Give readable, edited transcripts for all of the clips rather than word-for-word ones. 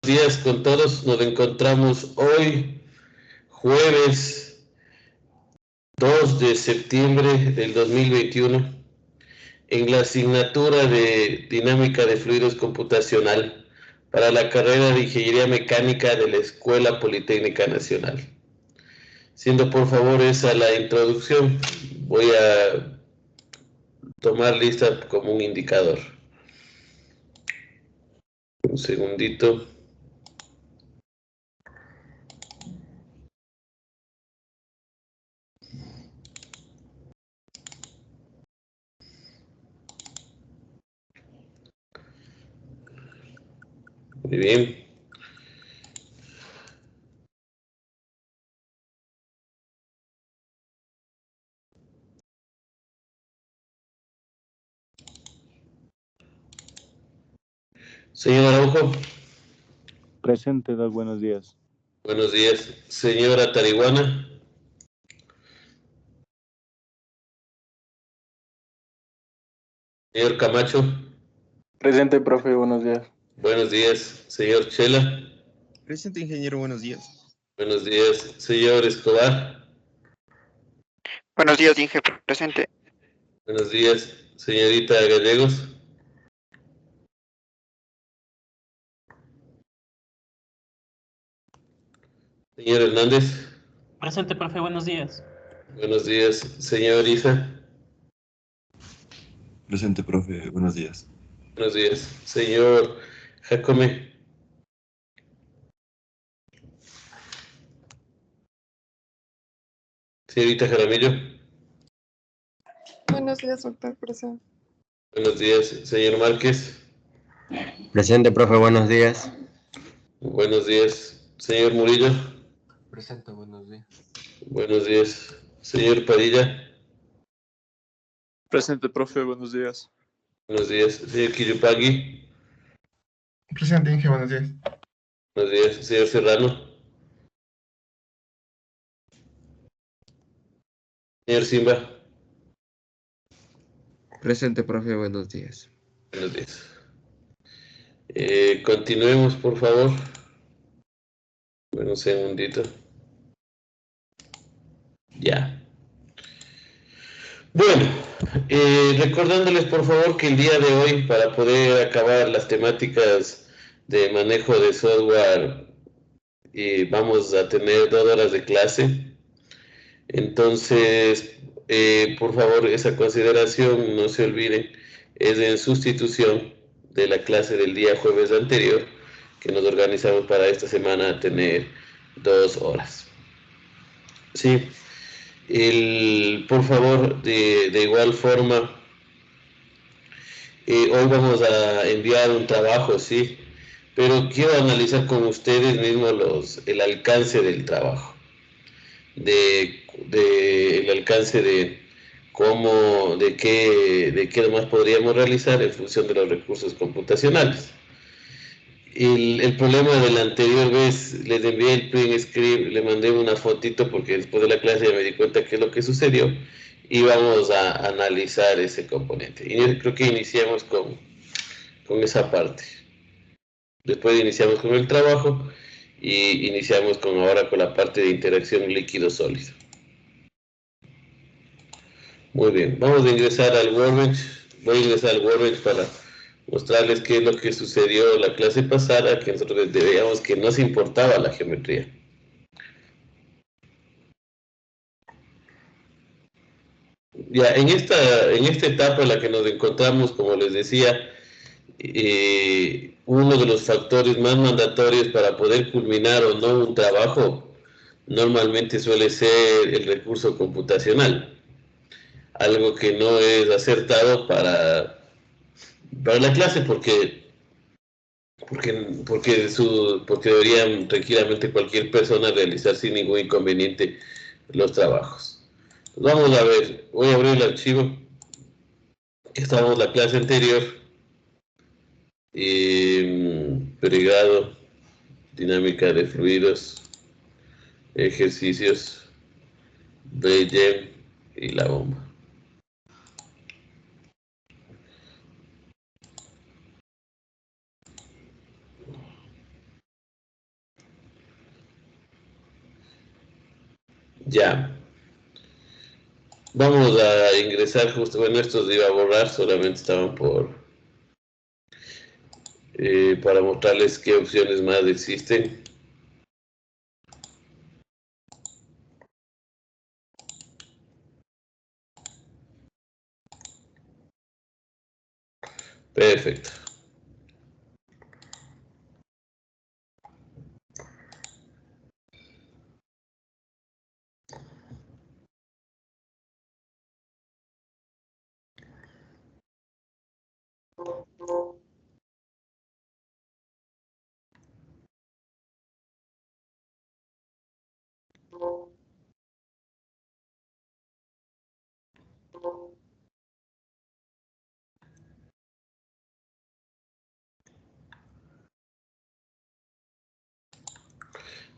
Días con todos. Nos encontramos hoy, jueves 2 de septiembre del 2021, en la asignatura de Dinámica de Fluidos Computacional para la carrera de Ingeniería Mecánica de la Escuela Politécnica Nacional. Siendo por favor esa la introducción, voy a tomar lista como un indicador. Un segundito. Muy bien. Señor Araujo. Presente, Doc, buenos días. Buenos días. Señora Tarihuana. Señor Camacho. Presente, profe, buenos días. Buenos días. Señor Chela. Presente, ingeniero, buenos días. Buenos días. Señor Escobar. Buenos días, Inge, presente. Buenos días. Señorita Gallegos. Señor Hernández. Presente, profe, buenos días. Buenos días. Señor Isa. Presente, profe, buenos días. Buenos días. Señor Jacome. Señorita Jaramillo. Buenos días, doctor, presente. Buenos días. Señor Márquez. Presente, profe, buenos días. Buenos días. Señor Murillo. Presente, buenos días. Buenos días. Señor Padilla. Presente, profe, buenos días. Buenos días. Señor Quillupagui. Presente, Inge, buenos días. Buenos días. Señor Serrano. Señor Simba. Presente, profe, buenos días. Buenos días. Continuemos, por favor. Bueno, un segundito. Ya. Bueno, recordándoles por favor que el día de hoy, para poder acabar las temáticas de manejo de software, vamos a tener 2 horas de clase. Entonces, por favor, esa consideración, no se olviden, es en sustitución de la clase del día jueves anterior, que nos organizamos para esta semana tener 2 horas. Sí. Por favor, de igual forma, hoy vamos a enviar un trabajo, sí, pero quiero analizar con ustedes mismos el alcance del trabajo, el alcance de cómo, de qué más podríamos realizar en función de los recursos computacionales. El problema de la anterior vez, les envié el print script, le mandé una fotito porque después de la clase ya me di cuenta qué es lo que sucedió y vamos a analizar ese componente. Y yo creo que iniciamos con esa parte. Después iniciamos con el trabajo y iniciamos ahora con la parte de interacción líquido-sólido. Muy bien, vamos a ingresar al Workbench. Voy a ingresar al Workbench para mostrarles qué es lo que sucedió la clase pasada, que nosotros veíamos que no se importaba la geometría. Ya, en esta etapa en la que nos encontramos, como les decía, uno de los factores más mandatorios para poder culminar o no un trabajo normalmente suele ser el recurso computacional, algo que no es acertado para la clase porque debería tranquilamente cualquier persona realizar sin ningún inconveniente los trabajos. Vamos a ver, voy a abrir el archivo. Estábamos en la clase anterior, perigado, dinámica de fluidos, ejercicios, Bayes y la bomba. Ya. Vamos a ingresar justo, bueno, estos iba a borrar, solamente estaban para mostrarles qué opciones más existen. Perfecto.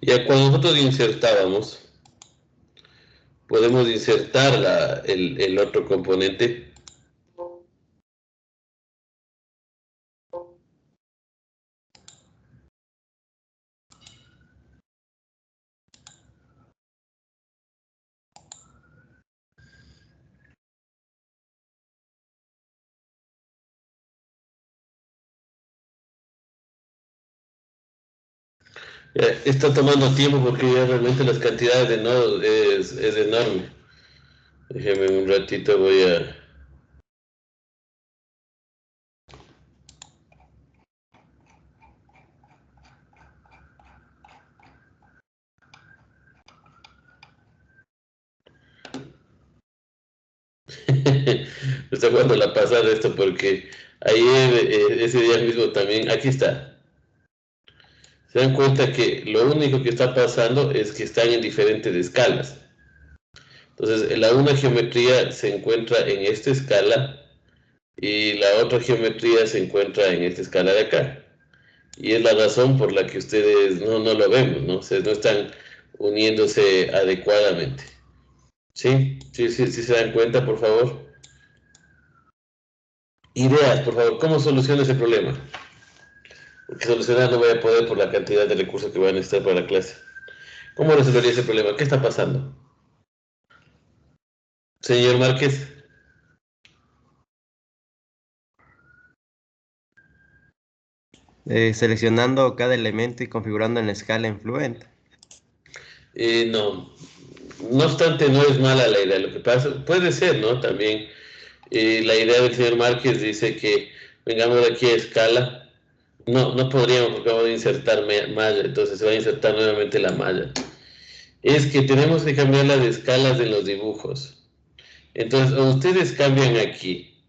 Ya cuando nosotros insertábamos, podemos insertar el otro componente. Ya, está tomando tiempo porque ya realmente las cantidades de nodos es enorme. Déjeme un ratito, voy a... Me está jugando la pasada esto porque ayer, ese día mismo también, aquí está. Se dan cuenta que lo único que está pasando es que están en diferentes escalas. Entonces, una geometría se encuentra en esta escala y la otra geometría se encuentra en esta escala de acá. Y es la razón por la que ustedes no lo vemos, ¿no? O sea, no están uniéndose adecuadamente. ¿Sí? ¿Sí se dan cuenta, por favor? Ideas, por favor, ¿cómo soluciono ese problema? Porque solucionar no voy a poder por la cantidad de recursos que van a necesitar para la clase. ¿Cómo resolvería ese problema? ¿Qué está pasando? Señor Márquez. Seleccionando cada elemento y configurando en la escala en Fluent. No. No obstante, no es mala la idea. Lo que pasa, puede ser, ¿no? También la idea del señor Márquez dice que vengamos de aquí a escala. No podríamos porque vamos a insertar malla, entonces se va a insertar nuevamente la malla. Es que tenemos que cambiar las escalas de los dibujos. Entonces, o ustedes cambian aquí,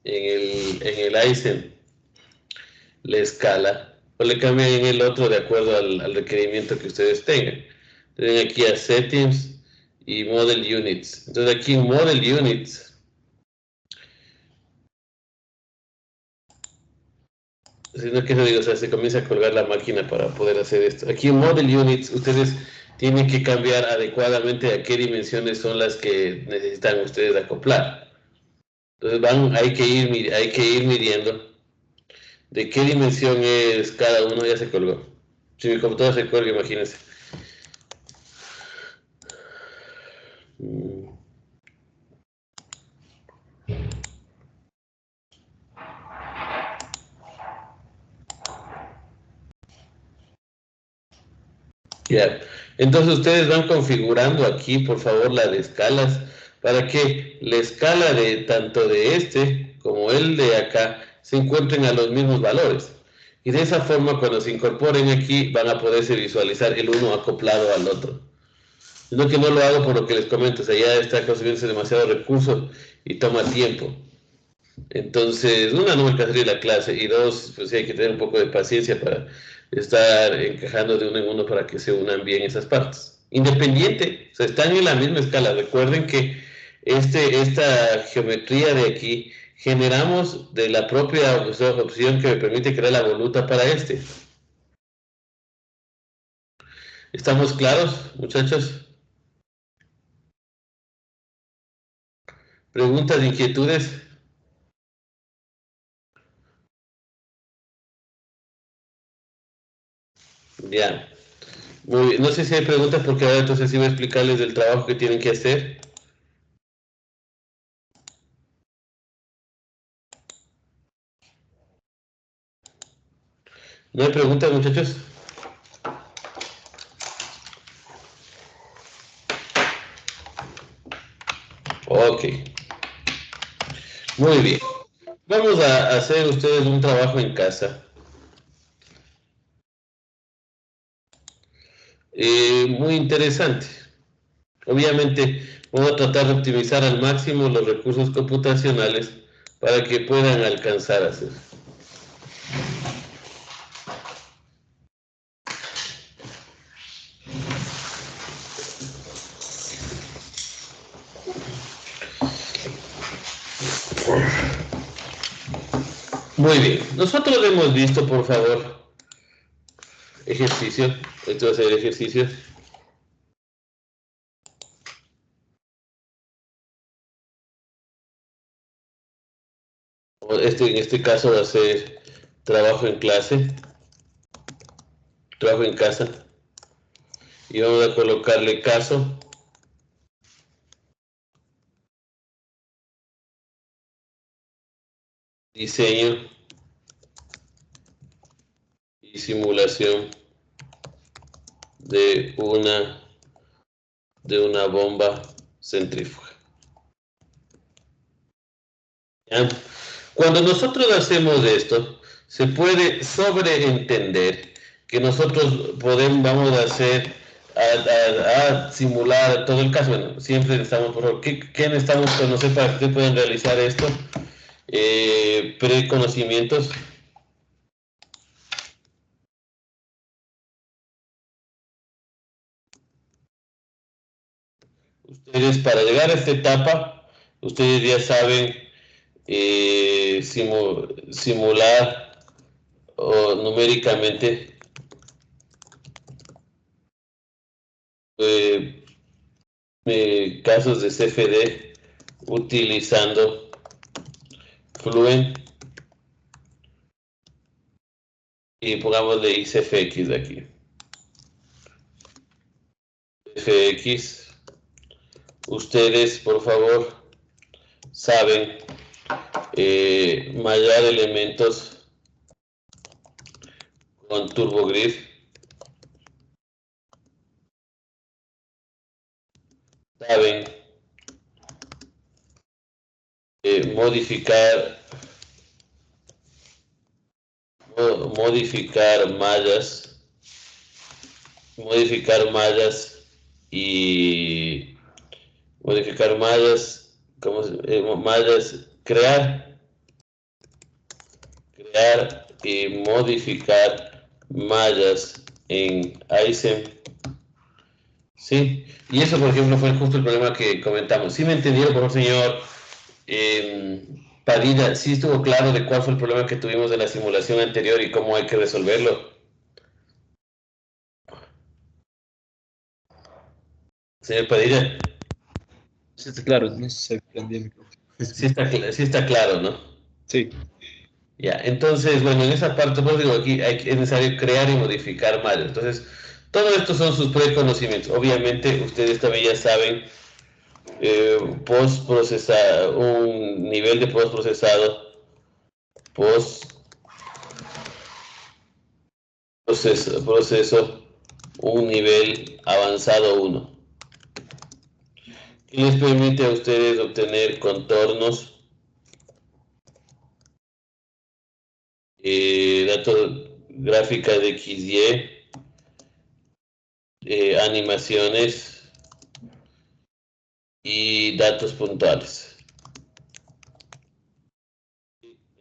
en el Aizen, la escala, o le cambian en el otro de acuerdo al requerimiento que ustedes tengan. Tienen aquí a Settings y Model Units. Entonces aquí en Model Units, sino que eso digo, o sea, se comienza a colgar la máquina para poder hacer esto. Aquí en Model Units, ustedes tienen que cambiar adecuadamente a qué dimensiones son las que necesitan ustedes acoplar. Entonces hay que ir midiendo de qué dimensión es cada uno. Ya se colgó. Si mi computadora se cuelga, imagínense. Ya. Entonces ustedes van configurando aquí, por favor, la de escalas, para que la escala de tanto de este como el de acá se encuentren a los mismos valores. Y de esa forma, cuando se incorporen aquí, van a poderse visualizar el uno acoplado al otro. Sino que no lo hago por lo que les comento, o sea, ya está consumiéndose demasiado recurso y toma tiempo. Entonces, una, no me alcanzaría la clase, y dos, pues sí hay que tener un poco de paciencia para estar encajando de uno en uno para que se unan bien esas partes. Independiente, o sea, están en la misma escala. Recuerden que esta geometría de aquí generamos de la propia opción que me permite crear la voluta para este. ¿Estamos claros, muchachos? ¿Preguntas, inquietudes? Ya. Muy bien. No sé si hay preguntas porque ahora entonces sí voy a explicarles del trabajo que tienen que hacer. ¿No hay preguntas, muchachos? Ok. Muy bien. Vamos a hacer ustedes un trabajo en casa. Muy interesante. Obviamente, vamos a tratar de optimizar al máximo los recursos computacionales para que puedan alcanzar a hacer. Muy bien. Nosotros hemos visto, por favor, ejercicio. Esto va a ser ejercicio. En este caso va a ser trabajo en clase, trabajo en casa. Y vamos a colocarle caso, diseño y simulación de una bomba centrífuga. ¿Ya? Cuando nosotros hacemos esto, se puede sobreentender que nosotros vamos a hacer, a simular todo el caso. Bueno, siempre necesitamos, por favor, ¿qué necesitamos conocer para que ustedes puedan realizar esto? Preconocimientos. Ustedes, para llegar a esta etapa, ustedes ya saben simular o numéricamente casos de CFD utilizando Fluent y pongámosle ICFX de aquí. FX, ustedes por favor saben mallar elementos con TurboGrid. Saben modificar mallas y mallas, crear y modificar mallas en ISEM. Sí, y eso por ejemplo fue justo el problema que comentamos. ¿Sí me entendieron, por favor, señor Padilla? ¿Sí estuvo claro de cuál fue el problema que tuvimos de la simulación anterior y cómo hay que resolverlo? Señor Padilla. Sí, está claro, no se prendía el micrófono. Sí está claro, ¿no? Sí. Ya, entonces, bueno, en esa parte, pues digo, aquí es necesario crear y modificar mallas. Entonces, todo esto son sus preconocimientos. Obviamente, ustedes también ya saben un nivel de postprocesado, proceso, un nivel avanzado 1, que les permite a ustedes obtener contornos, datos, gráficas de XY, animaciones y datos puntuales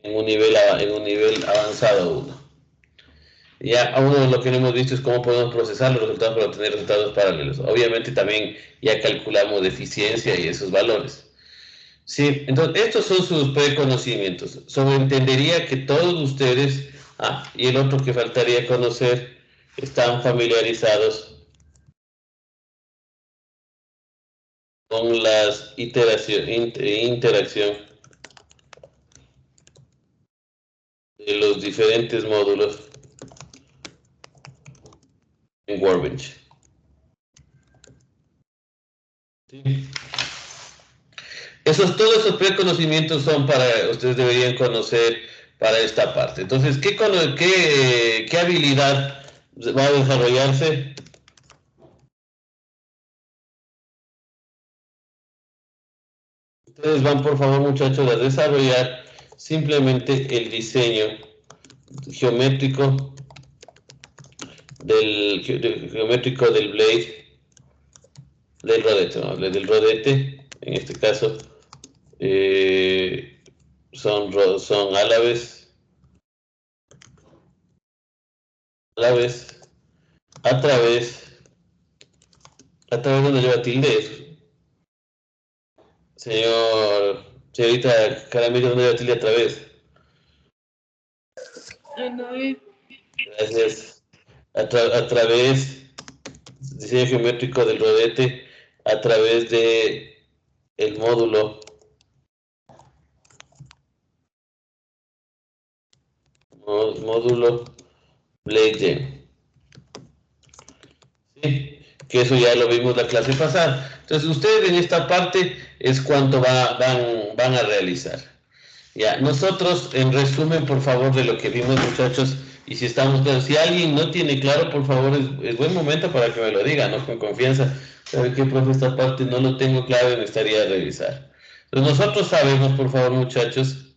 en un nivel avanzado 1. Ya a uno de lo que no hemos visto es cómo podemos procesar los resultados para obtener resultados paralelos. Obviamente también ya calculamos eficiencia y esos valores. Sí, entonces estos son sus preconocimientos. Sobreentendería que todos ustedes, y el otro que faltaría conocer, están familiarizados con las interacción de los diferentes módulos en Workbench. ¿Sí? Todos esos preconocimientos son para, ustedes deberían conocer para esta parte. Entonces, ¿qué habilidad va a desarrollarse? Ustedes van, por favor, muchachos, a desarrollar simplemente el diseño geométrico del blade, del rodete, ¿no? Del rodete, en este caso, son álabes, a través donde lleva tilde, señorita Caramillo, donde lleva tilde a través. Gracias. A través, diseño geométrico del rodete, a través de el módulo BladeGen. ¿Sí? Que eso ya lo vimos la clase pasada. Entonces ustedes en esta parte es cuánto van a realizar. Ya, nosotros en resumen, por favor, de lo que vimos, muchachos, y si estamos claros, si alguien no tiene claro, por favor, es buen momento para que me lo diga, ¿no? Con confianza. ¿Sabe qué, profe? Esta parte no lo tengo claro y necesitaría revisar. Entonces nosotros sabemos, por favor, muchachos,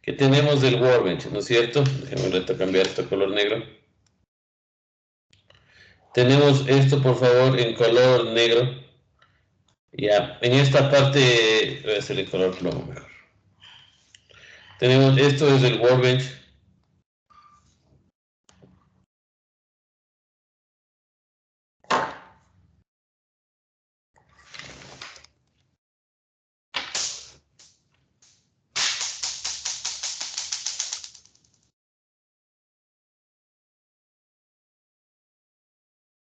que tenemos el Workbench, ¿no es cierto? Déjenme un rato cambiar esto a color negro. Tenemos esto, por favor, en color negro. Ya, en esta parte voy a hacer el color plomo mejor. Tenemos, esto es el Workbench.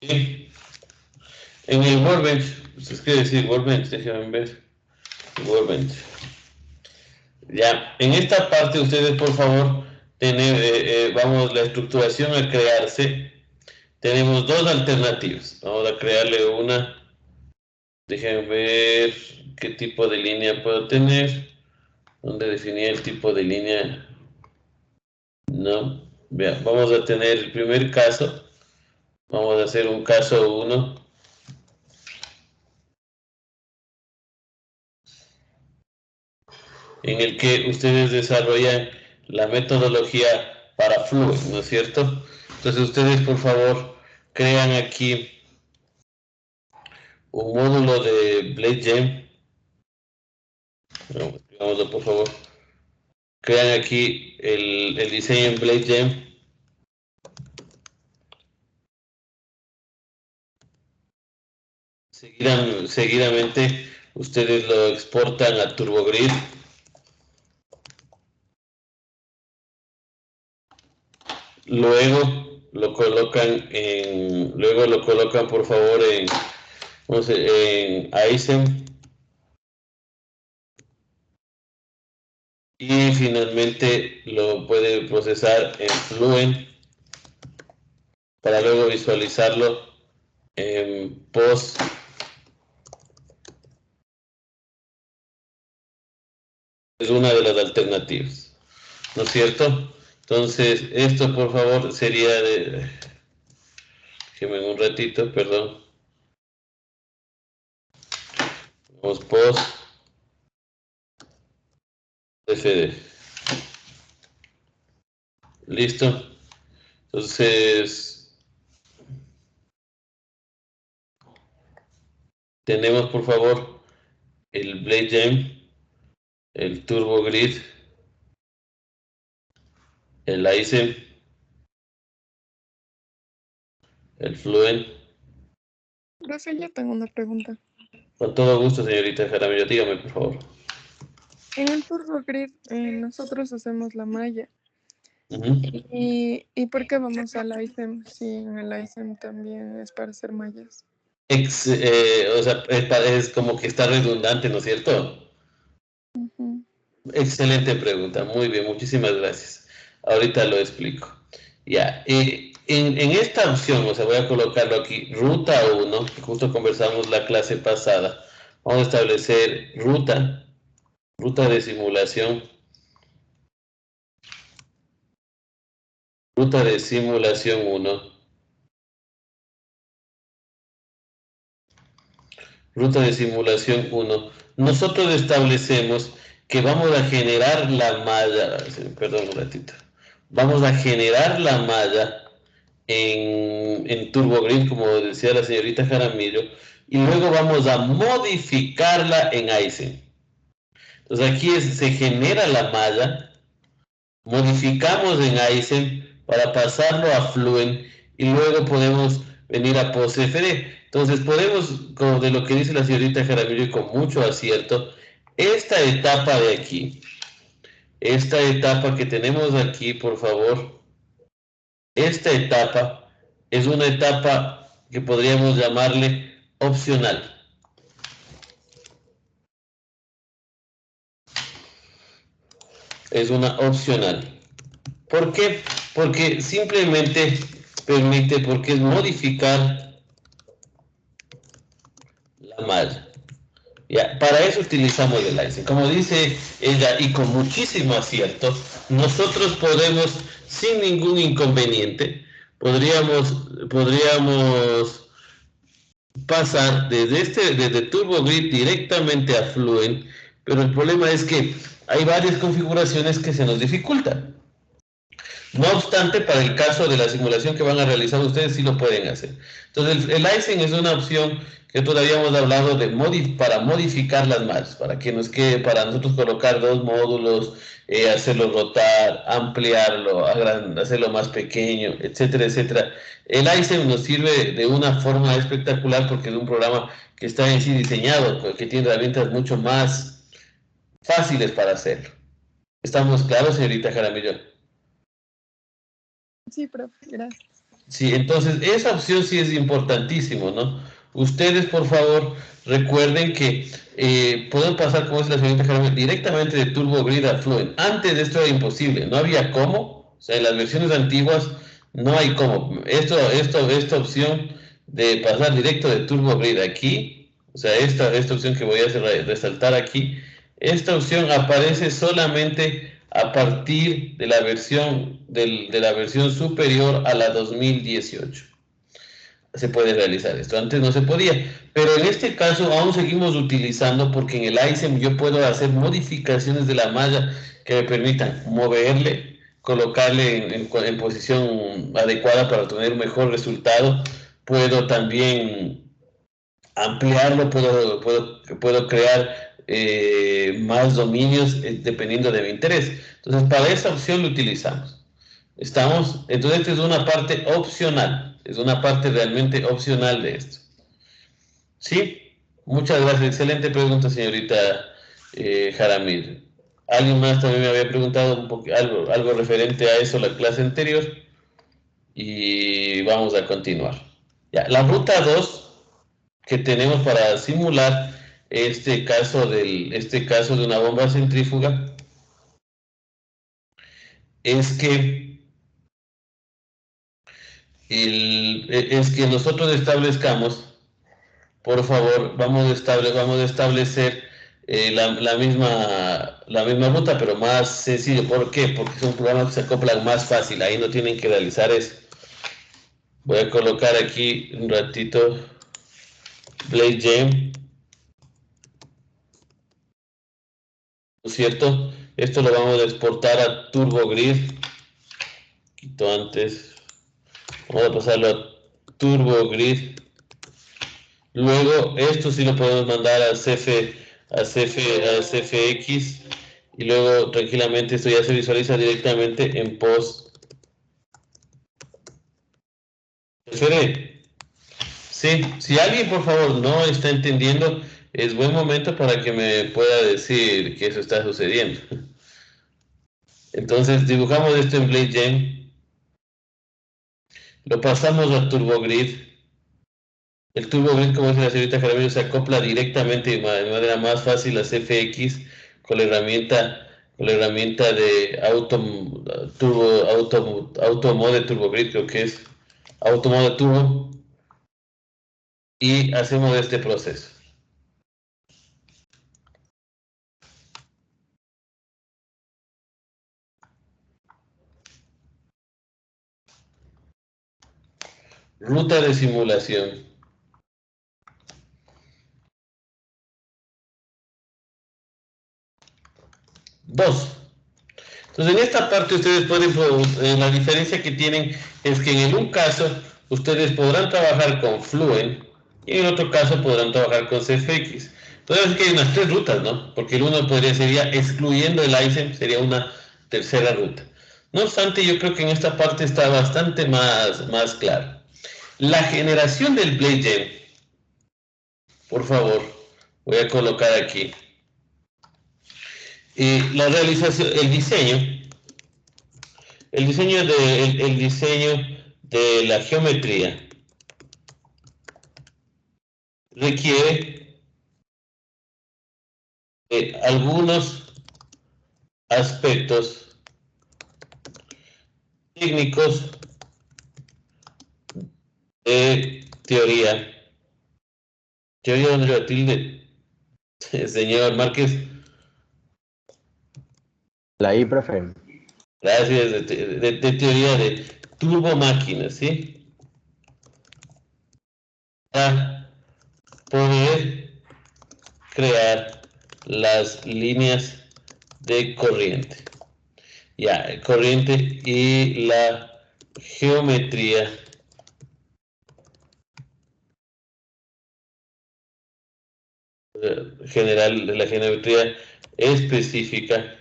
¿Sí? En el Workbench, ¿ustedes quieren decir Workbench? Déjenme ver. Workbench. Ya, en esta parte ustedes, por favor, vamos, la estructuración a crearse. Tenemos dos alternativas. Vamos a crearle una. Déjenme ver qué tipo de línea puedo tener. ¿Dónde definir el tipo de línea? No. Vean, vamos a tener el primer caso. Vamos a hacer un caso 1. En el que ustedes desarrollan la metodología para Fluent, ¿no es cierto? Entonces ustedes, por favor, crean aquí un módulo de BladeGen. Escribámoslo, por favor. Crean aquí el diseño en BladeGen. Seguidamente, ustedes lo exportan a TurboGrid. Luego lo colocan por favor en Aizen. Y finalmente lo puede procesar en Fluent para luego visualizarlo en Post. Es una de las alternativas, ¿no es cierto? Entonces, esto por favor sería de... Déjenme un ratito, perdón. Vamos Post. FD. Listo. Entonces, tenemos por favor el BladeGen, el TurboGrid, el Aizen, el Fluent. Profe, yo tengo una pregunta. Con todo gusto, señorita Jaramillo, dígame por favor. En el TurboGrid nosotros hacemos la malla. Uh-huh. ¿Y por qué vamos al ISEM si en el ISEM también es para hacer mallas? O sea, es como que está redundante, ¿no es cierto? Uh-huh. Excelente pregunta, muy bien, muchísimas gracias. Ahorita lo explico. Ya, En esta opción, o sea, voy a colocarlo aquí, ruta 1, que justo conversamos la clase pasada. Vamos a establecer ruta de simulación. Ruta de simulación 1. Ruta de simulación 1. Nosotros establecemos que vamos a generar la malla, perdón un ratito. Vamos a generar la malla en TurboGrid, como decía la señorita Jaramillo, y luego vamos a modificarla en Aizen. Entonces aquí se genera la malla, modificamos en Aizen para pasarlo a Fluent y luego podemos venir a PostFD. Entonces podemos, como de lo que dice la señorita Jaramillo y con mucho acierto, esta etapa de aquí, esta etapa que tenemos aquí, por favor, esta etapa es una etapa que podríamos llamarle opcional. Es una opcional. ¿Por qué? Porque simplemente permite, porque es modificar la malla. Ya, para eso utilizamos el Aizen. Como dice ella, y con muchísimo acierto, nosotros podemos, sin ningún inconveniente, podríamos pasar desde TurboGrid directamente a Fluent, pero el problema es que hay varias configuraciones que se nos dificultan. No obstante, para el caso de la simulación que van a realizar ustedes, sí lo pueden hacer. Entonces, el Aizen es una opción que todavía hemos hablado de para modificar las mallas, para que nos quede, para nosotros colocar dos módulos, hacerlo rotar, ampliarlo, hacerlo más pequeño, etcétera, etcétera. El Aizen nos sirve de una forma espectacular porque es un programa que está en sí diseñado, que tiene herramientas mucho más fáciles para hacerlo. ¿Estamos claros, señorita Jaramillo? Sí, profe, gracias. Sí, entonces esa opción sí es importantísimo, ¿no? Ustedes, por favor, recuerden que pueden pasar, como dice la señorita Jaramillo, directamente de TurboGrid a Fluent. Antes de esto era imposible, no había cómo, o sea, en las versiones antiguas no hay cómo. Esta opción de pasar directo de TurboGrid aquí, o sea, esta opción que voy a resaltar aquí, esta opción aparece solamente a partir de la versión superior a la 2018. Se puede realizar esto. Antes no se podía, pero en este caso aún seguimos utilizando, porque en el Aizen yo puedo hacer modificaciones de la malla que me permitan moverle, colocarle en posición adecuada para obtener un mejor resultado. Puedo también ampliarlo, puedo crear más dominios dependiendo de mi interés. Entonces, para esa opción lo utilizamos. Entonces, esta es una parte opcional, es una parte realmente opcional de esto. ¿Sí? Muchas gracias. Excelente pregunta, señorita Jaramillo. Alguien más también me había preguntado algo referente a eso la clase anterior. Y vamos a continuar. Ya, la ruta 2 que tenemos para simular este caso de una bomba centrífuga es que nosotros establezcamos, por favor, vamos a establecer la misma ruta, pero más sencillo. ¿Por qué? Porque son programas que se acoplan más fácil, ahí no tienen que realizar eso. Voy a colocar aquí un ratito BladeGame, ¿no es cierto? Esto lo vamos a exportar a TurboGrid. Quito antes. Vamos a pasarlo a TurboGrid. Luego, esto sí lo podemos mandar a CFX. Y luego, tranquilamente, esto ya se visualiza directamente en PostFD. Sí, si alguien, por favor, no está entendiendo, es buen momento para que me pueda decir que eso está sucediendo. Entonces, dibujamos esto en BladeGame. Lo pasamos a TurboGrid. El TurboGrid, como dice la señorita Jaramillo, se acopla directamente de manera más fácil a CFX con la herramienta de AutoMode TurboGrid, creo que es. automodo de turbo y hacemos este proceso. Ruta de simulación. Dos. Entonces, en esta parte ustedes pueden, la diferencia que tienen es que en un caso ustedes podrán trabajar con Fluent y en otro caso podrán trabajar con CFX. Entonces, es que hay unas tres rutas, ¿no? Porque el uno sería excluyendo el ISEM, sería una tercera ruta. No obstante, yo creo que en esta parte está bastante más claro. La generación del BladeGen, por favor, voy a colocar aquí. Y la realización, el diseño de la geometría requiere algunos aspectos técnicos de teoría. Teoría donde yo tilde, señor Márquez. La I, profe. Gracias, de teoría de turbomáquinas, ¿sí? Para poder crear las líneas de corriente. Ya, corriente y la geometría general, la geometría específica,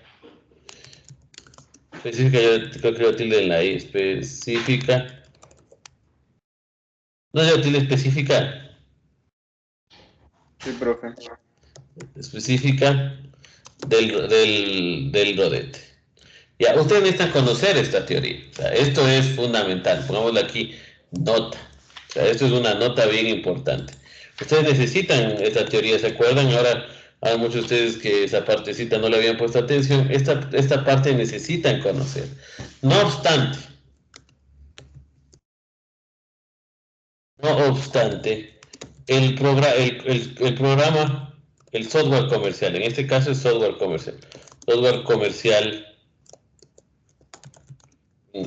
yo creo que lo tilde en la I, específica, no es tilde específica. Sí, profe. Específica del rodete. Ya, ustedes necesitan conocer esta teoría. O sea, esto es fundamental. Pongámosle aquí nota. O sea, esto es una nota bien importante. Ustedes necesitan esta teoría, ¿se acuerdan? Ahora hay muchos de ustedes que esa partecita no le habían puesto atención. Esta parte necesitan conocer. No obstante, el programa, el software comercial, en este caso es software comercial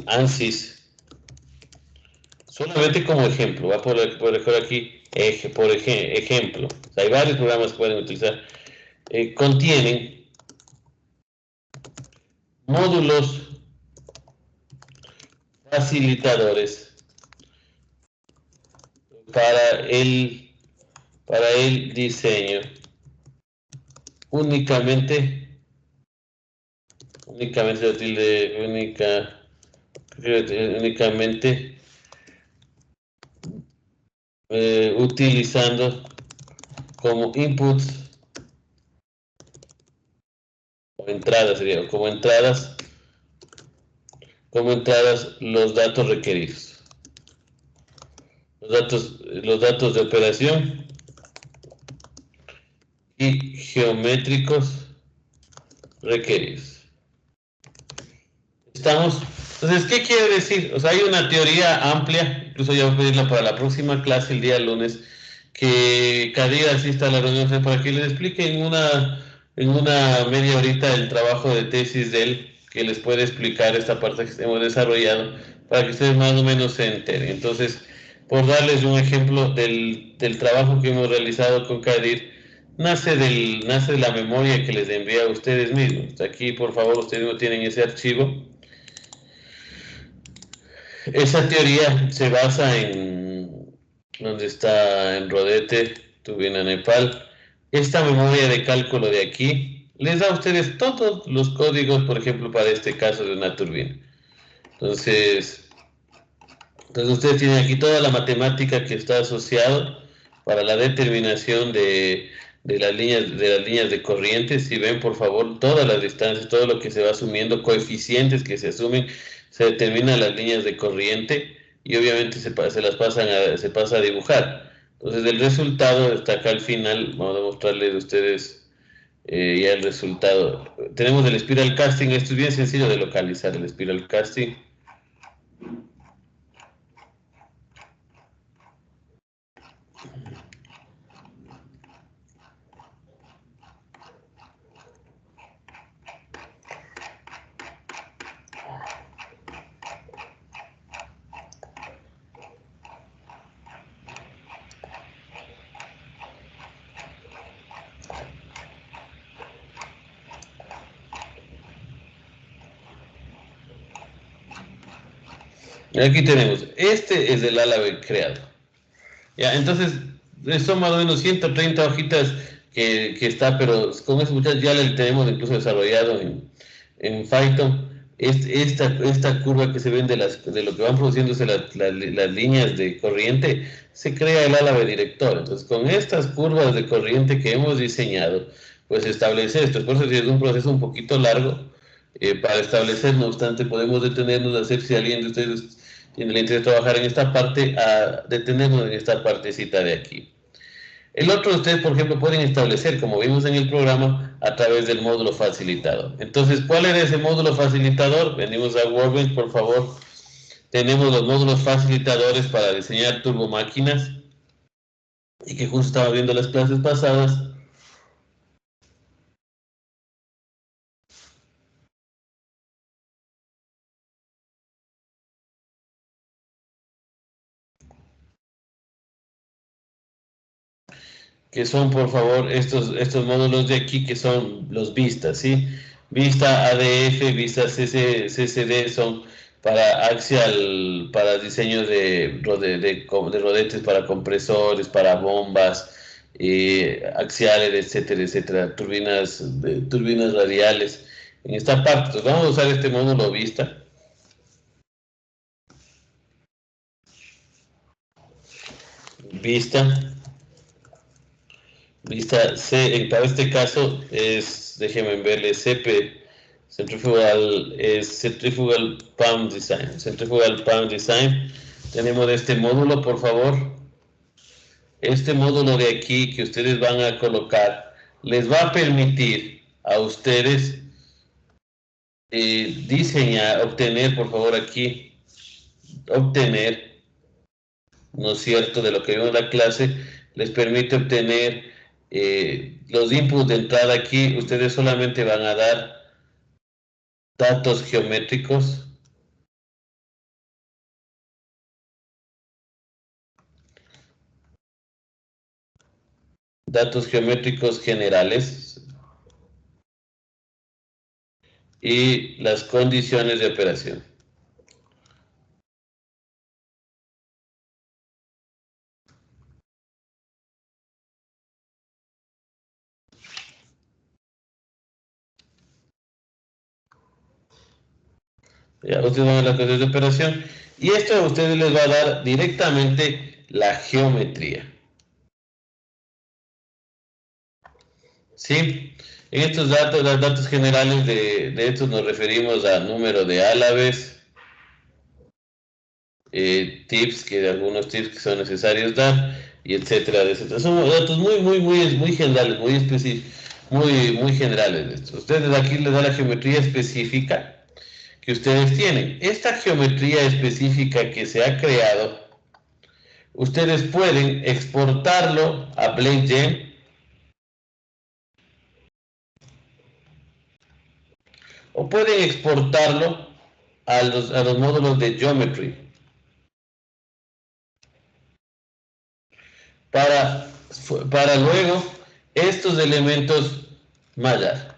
ANSYS, solamente como ejemplo, voy a poner aquí, ejemplo, o sea, hay varios programas que pueden utilizar, contienen módulos facilitadores para el diseño únicamente utilizando como inputs o entradas, sería como entradas los datos requeridos, los datos de operación y geométricos requeridos. ¿Estamos? Entonces, ¿qué quiere decir? O sea, hay una teoría amplia, incluso ya voy a pedirla para la próxima clase el día lunes, que Kadir asista a la reunión para que les explique en una media horita el trabajo de tesis de él, que les puede explicar esta parte que hemos desarrollado, para que ustedes más o menos se enteren. Entonces, por darles un ejemplo del trabajo que hemos realizado con Kadir, nace de la memoria que les envía a ustedes mismos. Aquí, por favor, ustedes no tienen ese archivo. Esa teoría se basa en donde está en Rodete, Turbina Nepal. Esta memoria de cálculo de aquí les da a ustedes todos los códigos, por ejemplo, para este caso de una turbina. Entonces ustedes tienen aquí toda la matemática que está asociada para la determinación de las líneas de corriente. Si ven, por favor, todas las distancias, todo lo que se va asumiendo, coeficientes que se asumen, se determinan las líneas de corriente y obviamente se pasa a dibujar. Entonces el resultado está acá al final. Vamos a mostrarles a ustedes ya el resultado. Tenemos el spiral casting. Esto es bien sencillo de localizar, el spiral casting. Aquí tenemos, este es el árabe creado. Ya, entonces, son más o menos 130 hojitas que está, pero con eso muchachos ya le tenemos incluso desarrollado en Python. Esta curva que se ven de lo que van produciéndose las líneas de corriente, se crea el árabe director. Entonces, con estas curvas de corriente que hemos diseñado, pues establecer esto. Por eso es un proceso un poquito largo para establecer. No obstante, podemos detenernos a hacer, si alguien de ustedes tiene el interés de trabajar en esta parte, a detenernos en esta partecita de aquí. El otro, ustedes, por ejemplo, pueden establecer, como vimos en el programa, a través del módulo facilitador. Entonces, ¿cuál era ese módulo facilitador? Venimos a Workbench, por favor. Tenemos los módulos facilitadores para diseñar turbomáquinas, y que justo estaba viendo las clases pasadas. Que son, por favor, estos módulos de aquí, que son los vistas, ¿sí? Vista ADF, vista CCD, son para axial, para diseños de rodetes para compresores, para bombas, axiales, etcétera, etcétera, turbinas radiales. En esta parte, entonces vamos a usar este módulo vista. Vista C, para este caso es, déjenme verle, Centrifugal Palm Design. Centrifugal Palm Design. Tenemos este módulo, por favor. Este módulo de aquí que ustedes van a colocar les va a permitir a ustedes obtener, por favor, aquí, ¿no es cierto?, de lo que vimos en la clase, les permite obtener los inputs de entrada aquí. Ustedes solamente van a dar datos geométricos, generales y las condiciones de operación. Ya, ustedes van a las condiciones de operación, y esto a ustedes les va a dar directamente la geometría. ¿Sí? En estos datos, los datos generales de estos nos referimos a número de álabes, algunos tips que son necesarios dar, y etcétera, etcétera. Son datos muy generales, muy específicos, muy generales de estos. Ustedes aquí les da la geometría específica que ustedes tienen. Esta geometría específica que se ha creado, ustedes pueden exportarlo a BladeGen o pueden exportarlo a los módulos de Geometry para luego estos elementos mallar.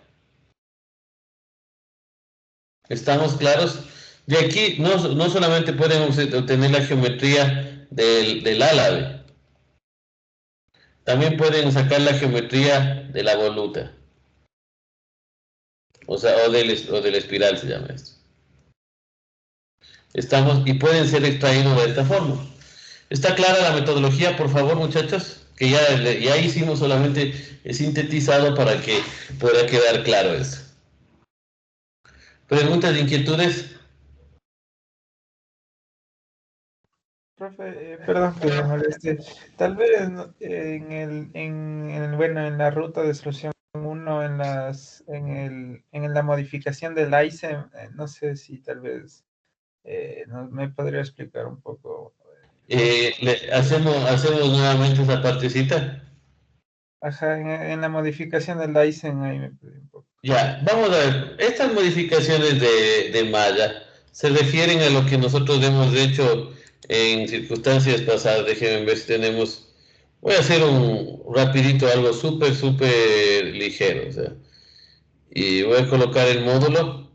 ¿Estamos claros? De aquí no solamente pueden obtener la geometría del álabe, también pueden sacar la geometría de la voluta, o de la espiral se llama esto. Y pueden ser extraídos de esta forma. ¿Está clara la metodología, por favor, muchachos? Que ya hicimos, solamente sintetizado para que pueda quedar claro eso. ¿Preguntas, inquietudes? Profe, perdón que me moleste. Tal vez en la ruta de solución 1, en la modificación del ICEM, no sé si tal vez me podría explicar un poco. Hacemos nuevamente esa partecita. Ajá, en la modificación del ICEM ahí me perdí un poco. Ya, vamos a ver. Estas modificaciones de malla se refieren a lo que nosotros hemos hecho en circunstancias pasadas. Déjenme ver si tenemos. Voy a hacer rapidito algo súper ligero. Y voy a colocar el módulo.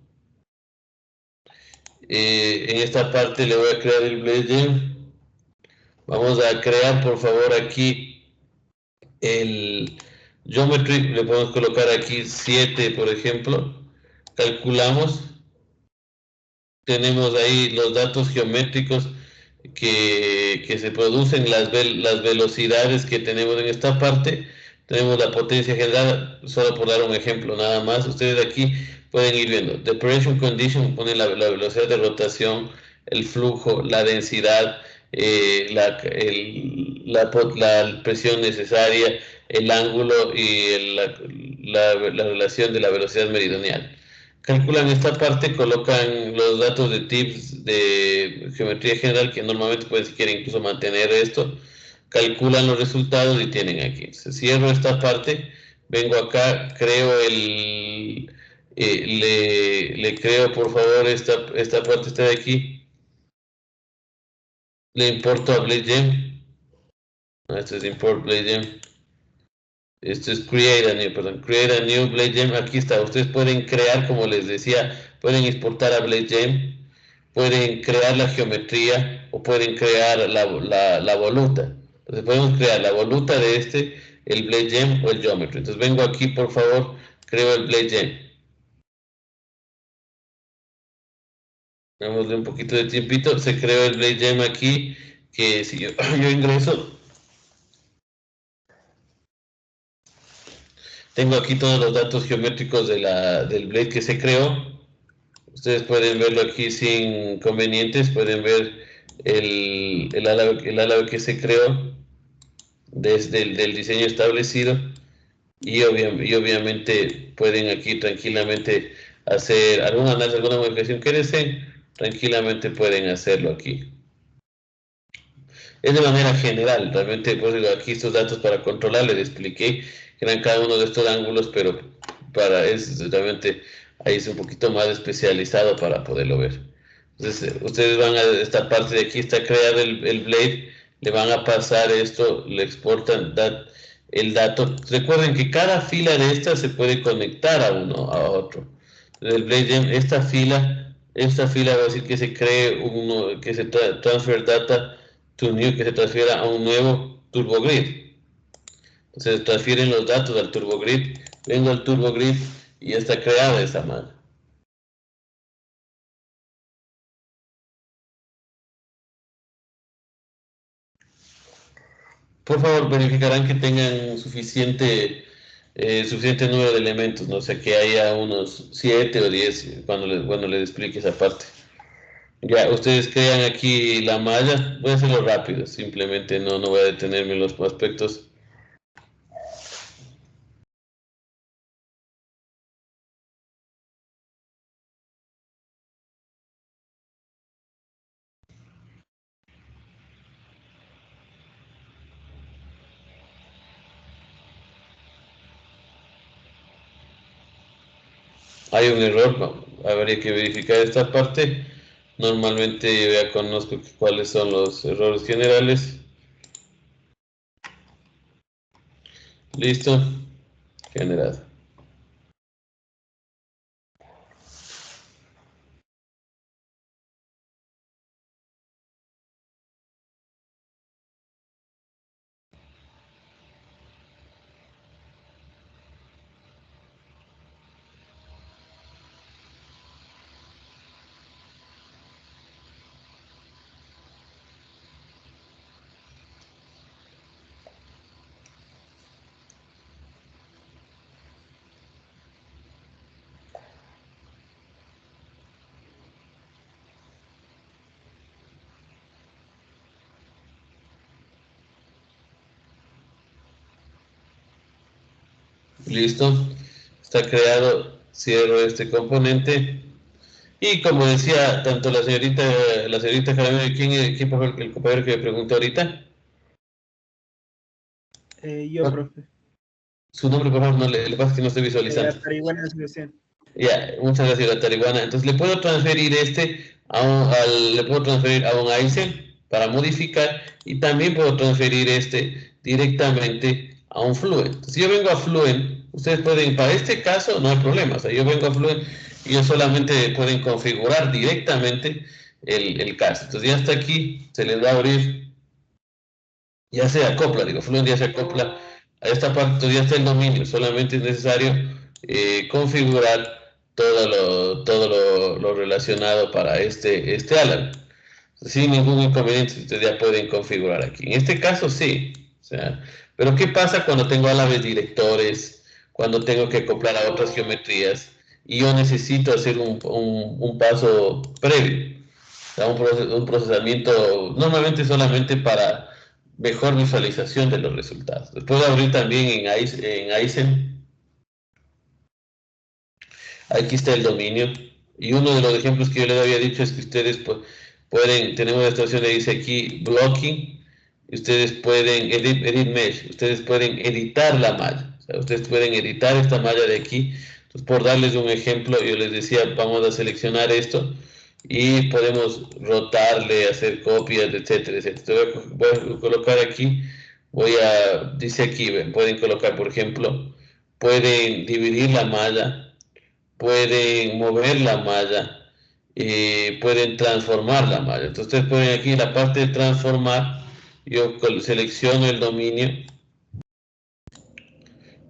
En esta parte le voy a crear el Blade Gem. Vamos a crear, por favor, aquí el Geometry. Le podemos colocar aquí 7, por ejemplo. Calculamos. Tenemos ahí los datos geométricos que se producen, las velocidades que tenemos en esta parte. Tenemos la potencia generada, solo por dar un ejemplo nada más. Ustedes aquí pueden ir viendo. The Operation Condition pone la velocidad de rotación, el flujo, la densidad, la presión necesaria, el ángulo y la relación de la velocidad meridional. Calculan esta parte, colocan los datos de tips de geometría general, que normalmente pueden, si quieren, incluso mantener esto. Calculan los resultados y tienen aquí. Cierro esta parte, vengo acá, creo le creo, por favor, esta parte está de aquí. Le importo a Blade Gem. Esto es import Blade Gem. Esto es create a new Blade Gem. Aquí está. Ustedes pueden crear, como les decía, pueden exportar a Blade Gem, pueden crear la geometría o pueden crear la voluta. Entonces podemos crear la voluta de el Blade Gem o el Geometry. Entonces vengo aquí, por favor, creo el Blade Gem. Démosle un poquito de tiempito. Se creó el Blade Gem aquí, que si yo ingreso, tengo aquí todos los datos geométricos del Blade que se creó. Ustedes pueden verlo aquí sin inconvenientes. Pueden ver el ala que se creó desde el diseño establecido. Y obviamente pueden aquí tranquilamente hacer algún análisis, alguna modificación que deseen. Tranquilamente pueden hacerlo aquí. Es de manera general. Realmente, pues digo, aquí estos datos para controlar, les expliqué que eran cada uno de estos ángulos, pero realmente ahí es un poquito más especializado para poderlo ver. Entonces, ustedes van a esta parte de aquí, está creado el Blade, le van a pasar esto, le exportan el dato. Recuerden que cada fila de estas se puede conectar a otro. Entonces, el Blade Gem, esta fila va a decir que se cree que se transfer data to new, que se transfiera a un nuevo TurboGrid. Entonces transfieren los datos al TurboGrid, vengo al TurboGrid y ya está creada esa malla. Por favor, verificarán que tengan suficiente número de elementos, no sé, que haya unos 7 o 10 cuando les explique esa parte. Ya, ustedes crean aquí la malla. Voy a hacerlo rápido, simplemente no voy a detenerme en los aspectos. Hay un error, habría que verificar esta parte. Normalmente yo ya conozco cuáles son los errores generales. Listo, generado. Listo, está creado, cierro este componente. Y como decía, tanto la señorita Jaramillo, ¿quién fue el compañero que me preguntó ahorita? Yo, profe. Su nombre, por favor, le pasa que no estoy visualizando. Tarihuana Sebastián. Ya, muchas gracias, la Tarihuana. Entonces le puedo transferir le puedo transferir a un ISEM para modificar, y también puedo transferir directamente a un Fluent. Entonces, si yo vengo a Fluent, ustedes pueden, para este caso no hay problema, o sea, yo vengo a Fluent Ellos solamente pueden configurar directamente el caso. Entonces ya hasta aquí se les va a abrir, ya se acopla, digo, Fluent ya se acopla a esta parte, entonces ya está el dominio, solamente es necesario configurar todo lo relacionado para este Alan. Sin ningún inconveniente, ustedes ya pueden configurar aquí. En este caso sí, o sea, pero ¿qué pasa cuando tengo a la vez directores, cuando tengo que acoplar a otras geometrías y yo necesito hacer un paso previo? O sea, un procesamiento normalmente solamente para mejor visualización de los resultados. Puedo abrir también en Aizen. Aquí está el dominio. Y uno de los ejemplos que yo les había dicho es que ustedes pueden, tenemos esta opción que dice aquí blocking, y ustedes pueden edit mesh, ustedes pueden editar la malla. O sea, ustedes pueden editar esta malla de aquí. Entonces, por darles un ejemplo, yo les decía, vamos a seleccionar esto y podemos rotarle, hacer copias, etcétera, etcétera. Voy a colocar aquí, dice aquí, ven, pueden colocar, por ejemplo, pueden dividir la malla, pueden mover la malla, pueden transformar la malla. Entonces ustedes pueden aquí en la parte de transformar, yo selecciono el dominio,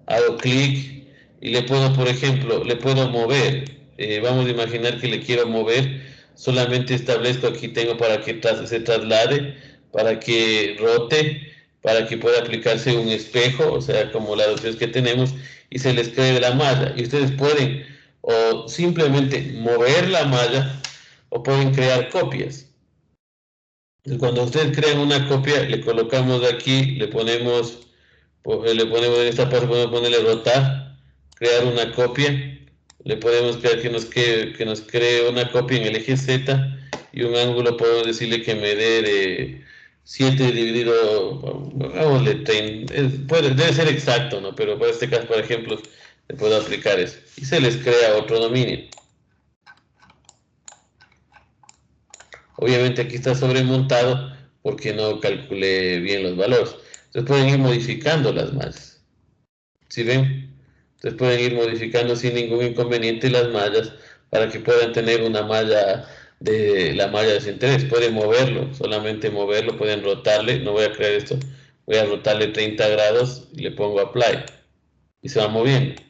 hago clic y le puedo, por ejemplo, le puedo mover. Vamos a imaginar que le quiero mover, solamente establezco aquí, tengo para que se traslade, para que rote, para que pueda aplicarse un espejo, o sea, como las opciones que tenemos, y se les cree la malla. Y ustedes pueden o simplemente mover la malla o pueden crear copias. Entonces, cuando ustedes crean una copia, le colocamos aquí, le ponemos en esta parte, podemos ponerle rotar, crear una copia, le podemos crear que nos cree una copia en el eje Z y un ángulo, podemos decirle que me dé de 7 dividido, hagámosle 30, debe ser exacto, ¿no? Pero para este caso, por ejemplo, le puedo aplicar eso. Y se les crea otro dominio. Obviamente aquí está sobremontado porque no calculé bien los valores. Entonces pueden ir modificando las mallas. ¿Sí ven? Entonces pueden ir modificando sin ningún inconveniente las mallas para que puedan tener una malla la malla de su interés. Pueden moverlo, solamente moverlo, pueden rotarle. No voy a crear esto. Voy a rotarle 30 grados y le pongo apply. Y se va moviendo.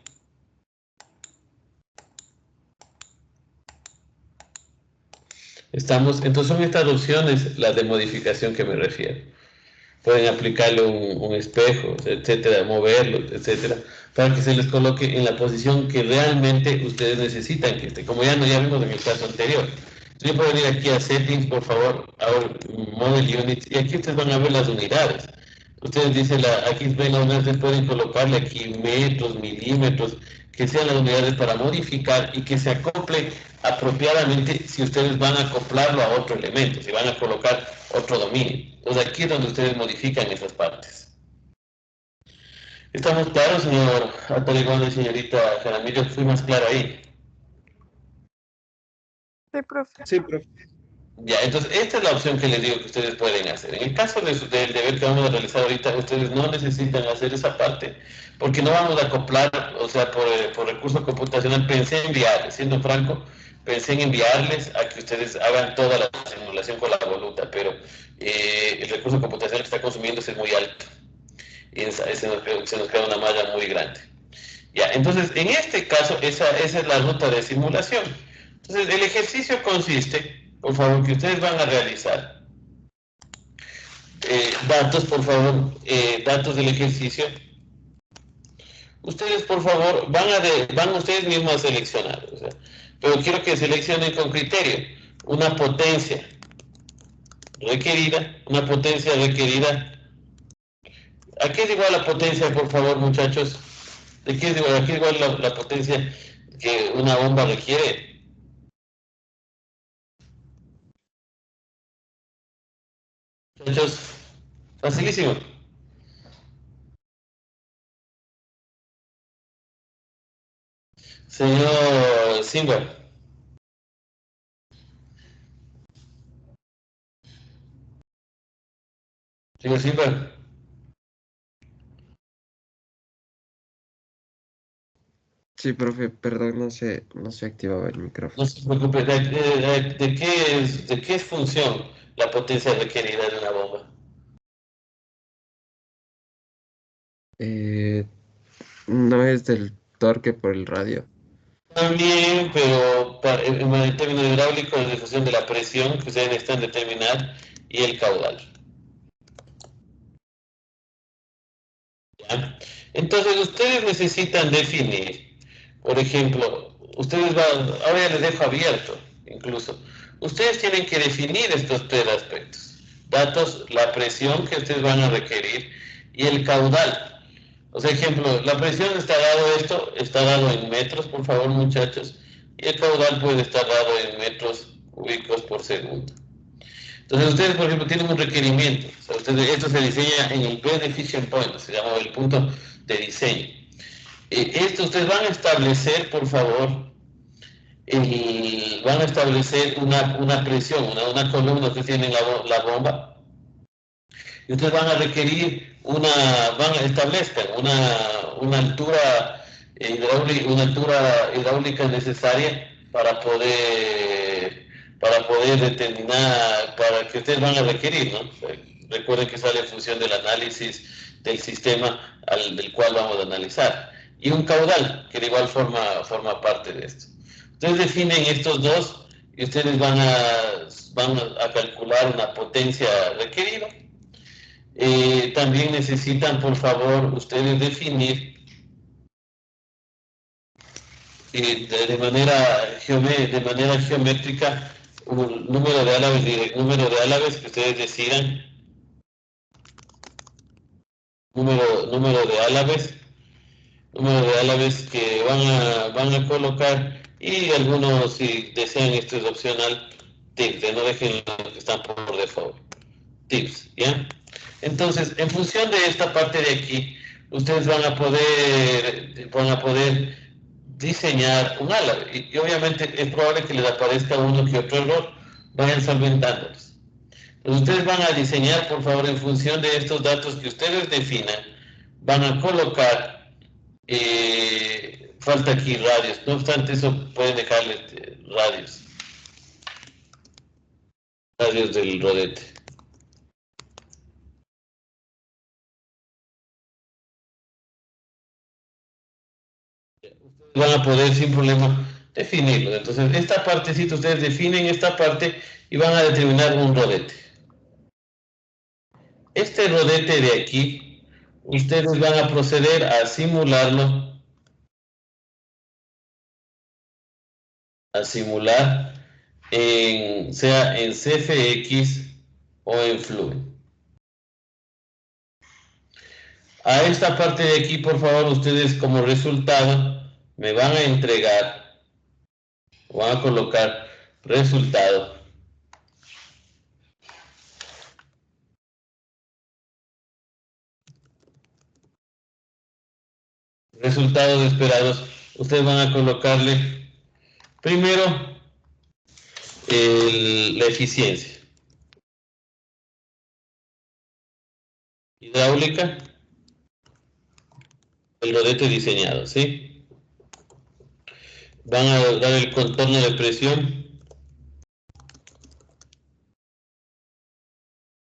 Entonces son estas opciones las de modificación que me refiero. Pueden aplicarle un espejo, etcétera, moverlo, etcétera, para que se les coloque en la posición que realmente ustedes necesitan que esté, como ya vimos en el caso anterior. Entonces yo puedo venir aquí a Settings, por favor, a Model Units, y aquí ustedes van a ver las unidades. Ustedes dicen, aquí ven las unidades, pueden colocarle aquí metros, milímetros, que sean las unidades para modificar y que se acople apropiadamente si ustedes van a acoplarlo a otro elemento, si van a colocar otro dominio. Entonces aquí es donde ustedes modifican esas partes. ¿Estamos claros, señor Ataligón y señorita Jaramillo? ¿Fui más claro ahí? Sí, profe. Sí, profe. Ya, entonces esta es la opción que les digo que ustedes pueden hacer. En el caso del deber que vamos a realizar ahorita, ustedes no necesitan hacer esa parte, porque no vamos a acoplar, o sea, por recurso computacional, pensé en enviarles, siendo franco, pensé en enviarles a que ustedes hagan toda la simulación con la voluta, pero el recurso computacional que está consumiendo es muy alto, y se nos queda una malla muy grande. Ya, entonces, en este caso, esa es la ruta de simulación. Entonces, el ejercicio consiste, por favor, que ustedes van a realizar datos, por favor, datos del ejercicio. Ustedes, por favor, van ustedes mismos a seleccionar, o sea, pero quiero que seleccionen con criterio una potencia requerida. ¿A qué es igual la potencia, por favor, muchachos? ¿De qué es igual? ¿A qué es igual la potencia que una bomba requiere? Muchachos, facilísimo. Señor Simba. Señor Simba. Sí, profe, perdón, no se activaba el No micrófono. se preocupe, ¿de qué es función la potencia requerida de una bomba? Eh, no es del torque por el radio. También, pero en términos hidráulicos, es difusión de la presión que ustedes necesitan determinar y el caudal. ¿Ya? Entonces, ustedes necesitan definir, por ejemplo, ahora ya les dejo abierto, incluso, ustedes tienen que definir estos tres aspectos. Datos, la presión que ustedes van a requerir y el caudal. O sea, ejemplo, la presión está dado esto, está dado en metros, por favor, muchachos, y el caudal puede estar dado en metros cúbicos por segundo. Entonces, ustedes, por ejemplo, tienen un requerimiento. O sea, esto se diseña en el Beneficiation Point, se llama el punto de diseño. Esto ustedes van a establecer, por favor, van a establecer una presión, una columna que tienen la bomba, y ustedes van a requerir establezcan una altura hidráulica necesaria para poder determinar, para que ustedes van a requerir, ¿no? O sea, recuerden que sale en función del análisis del sistema del cual vamos a analizar. Y un caudal, que de igual forma parte de esto. Ustedes definen estos dos y ustedes van a calcular una potencia requerida. También necesitan, por favor, ustedes definir de manera geométrica un número de álabes que ustedes decidan, número de álabes que van a colocar y algunos, si desean, esto es opcional, tips, no dejen los que están por default. Tips, ¿ya? Entonces, en función de esta parte de aquí, ustedes van a poder diseñar un álabe. Y obviamente es probable que les aparezca uno que otro error, vayan solventándolos. Entonces, ustedes van a diseñar, por favor, en función de estos datos que ustedes definan, van a colocar, falta aquí radios, no obstante eso pueden dejarle radios del rodete. Van a poder sin problema definirlo. Entonces, esta partecita, ustedes definen esta parte y van a determinar un rodete. Este rodete de aquí, ustedes van a proceder a simularlo, sea en CFX o en Fluent. A esta parte de aquí, por favor, ustedes como resultado me van a entregar, van a colocar resultado. Resultados esperados. Ustedes van a colocarle primero la eficiencia hidráulica, el rodete diseñado, ¿sí? Van a dar el contorno de presión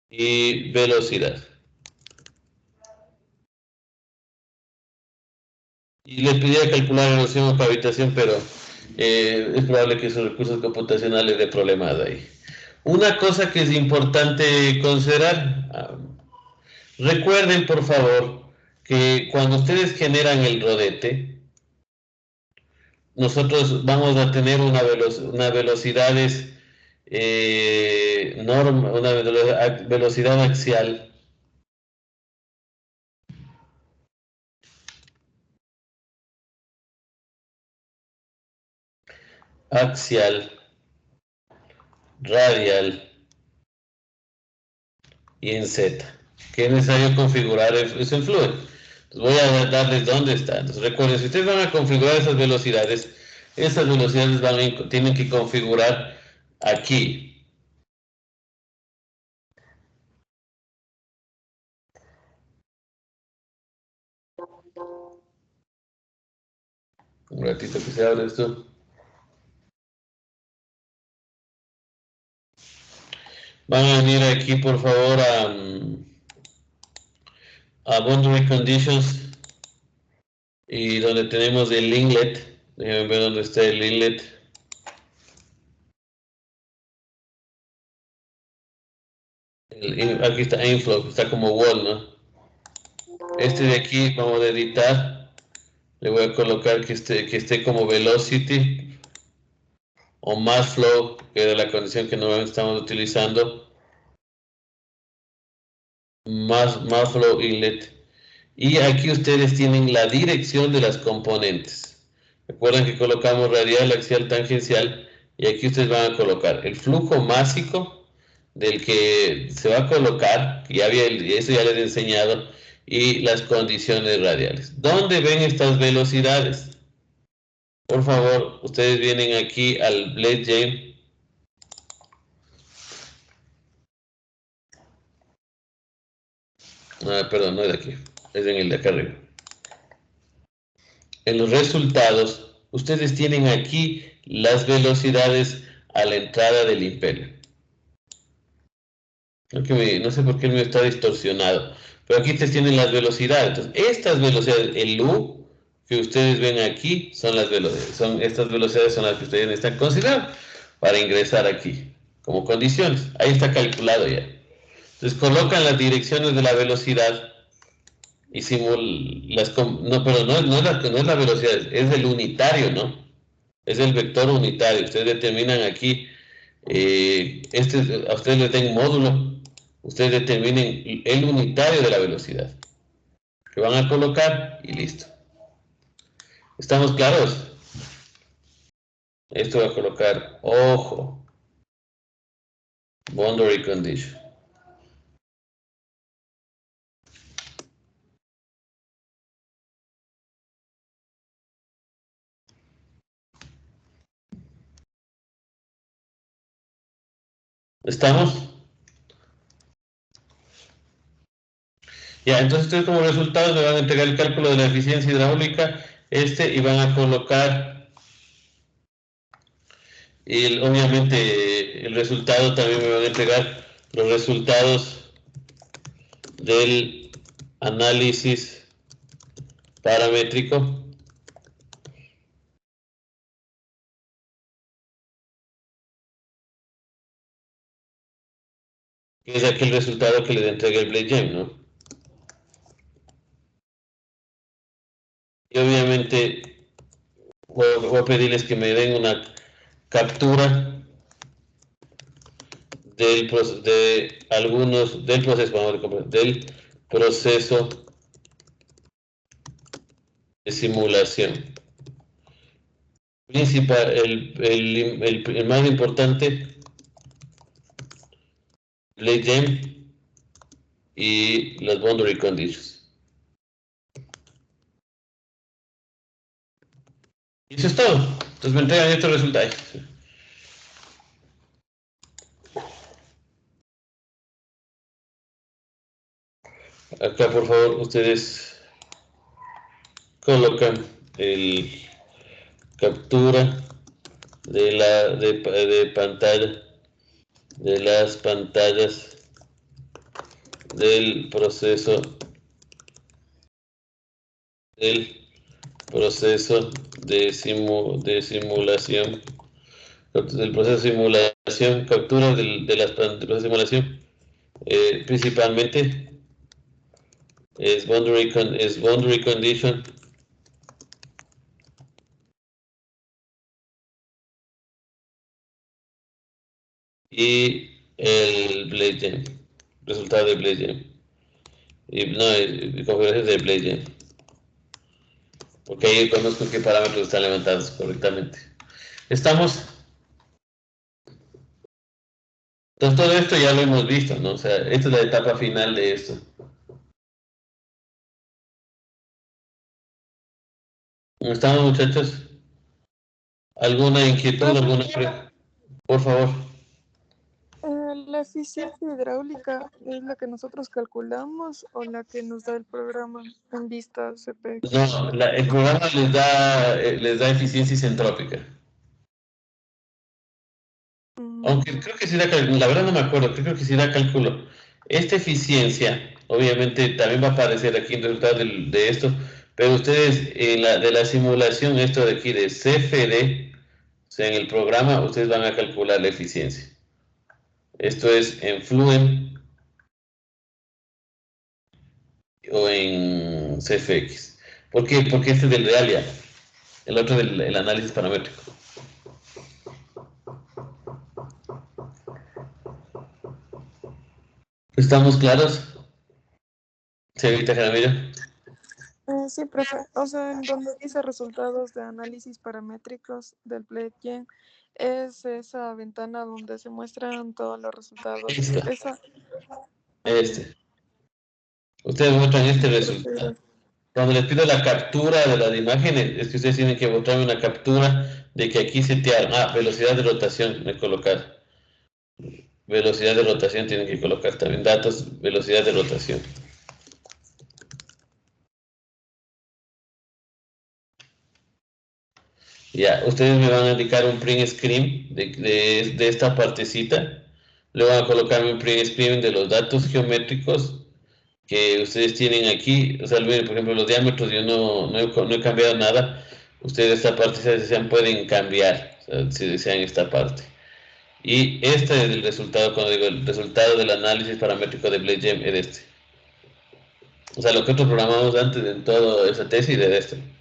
y velocidad. Y les pediría calcular la relación por habitación, pero es probable que sus recursos computacionales den problemas ahí. Una cosa que es importante considerar, recuerden por favor que cuando ustedes generan el rodete, nosotros vamos a tener una velocidades una velocidad axial, radial y en Z, que es necesario configurar eso en Fluent. Entonces voy a darles dónde está. Entonces recuerden, si ustedes van a configurar esas velocidades tienen que configurar aquí. Un ratito que se abre esto. Van a venir aquí, por favor, a Boundary Conditions y donde tenemos el inlet. Déjenme ver dónde está el inlet. Aquí está inflow, está como wall, ¿no? Este de aquí vamos a editar. Le voy a colocar que esté como velocity o más flow, que era la condición que normalmente estamos utilizando. Más flow inlet. Y aquí ustedes tienen la dirección de las componentes. Recuerden que colocamos radial, axial, tangencial. Y aquí ustedes van a colocar el flujo másico del que se va a colocar, que eso ya les he enseñado, y las condiciones radiales. ¿Dónde ven estas velocidades? Por favor, ustedes vienen aquí al Blade Jam. Perdón, no es de aquí, es en el de acá arriba. En los resultados, ustedes tienen aquí las velocidades a la entrada del imperio. No sé por qué me está distorsionado, pero aquí ustedes tienen las velocidades. Entonces, estas velocidades, el U que ustedes ven aquí, son las velocidades. Estas velocidades son las que ustedes necesitan considerar para ingresar aquí, como condiciones. Ahí está calculado ya. Entonces, colocan las direcciones de la velocidad y no, pero no es la velocidad, es el unitario, ¿no? Es el vector unitario. Ustedes determinan aquí, a ustedes les den módulo, ustedes determinen el unitario de la velocidad que van a colocar y listo. ¿Estamos claros? Esto va a colocar, ojo, boundary condition. ¿Estamos? Ya, entonces ustedes como resultado me van a entregar el cálculo de la eficiencia hidráulica, y van a colocar, obviamente el resultado también me van a entregar los resultados del análisis paramétrico. Que es aquel resultado que les entrega el Blade Jam, ¿no? Y obviamente voy a pedirles que me den una captura del proceso de simulación. Principal, el más importante, Blade Jam y las boundary conditions. Y eso es todo. Entonces me entregan estos resultados. Acá, por favor, ustedes colocan el captura de pantalla de las pantallas del proceso de simulación, del proceso de simulación, captura de las pantallas de simulación, principalmente es boundary condition y el Blade Jam, resultado de Blade Jam, y no, configuración de Blade Jam, porque ahí conozco qué parámetros están levantados correctamente. ¿Estamos? Entonces todo esto ya lo hemos visto, ¿no? O sea, esta es la etapa final de esto. ¿Cómo estamos, muchachos? ¿Alguna inquietud, alguna pregunta? Por favor. ¿La eficiencia hidráulica es la que nosotros calculamos o la que nos da el programa en vista CPX? No, el programa les da eficiencia isentrópica. Aunque creo que sí da cálculo, la verdad no me acuerdo, creo que sí da cálculo. Esta eficiencia, obviamente, también va a aparecer aquí en el resultado de esto, pero ustedes, de la simulación, esto de aquí de CFD, o sea, en el programa, ustedes van a calcular la eficiencia. Esto es en Fluent o en CFX. ¿Por qué? Porque este es del Realia, el otro del análisis paramétrico. ¿Estamos claros? Señorita Jaramillo. Sí, profe. O sea, en donde dice resultados de análisis paramétricos del BladeGen, es esa ventana donde se muestran todos los resultados. Esa. Ustedes muestran este resultado. Cuando les pido la captura de las imágenes, es que ustedes tienen que botarme una captura de que aquí setearon. Velocidad de rotación, me colocar. Velocidad de rotación tienen que colocar también. Datos, velocidad de rotación. Ya, ustedes me van a indicar un print screen de esta partecita. Le van a colocar un print screen de los datos geométricos que ustedes tienen aquí. O sea, miren, por ejemplo, los diámetros yo no he cambiado nada. Ustedes esta parte, si desean, pueden cambiar, o sea, si desean esta parte. Y este es el resultado, cuando digo el resultado del análisis paramétrico de BladeGem es este. O sea, lo que nosotros programamos antes en toda esa tesis es este.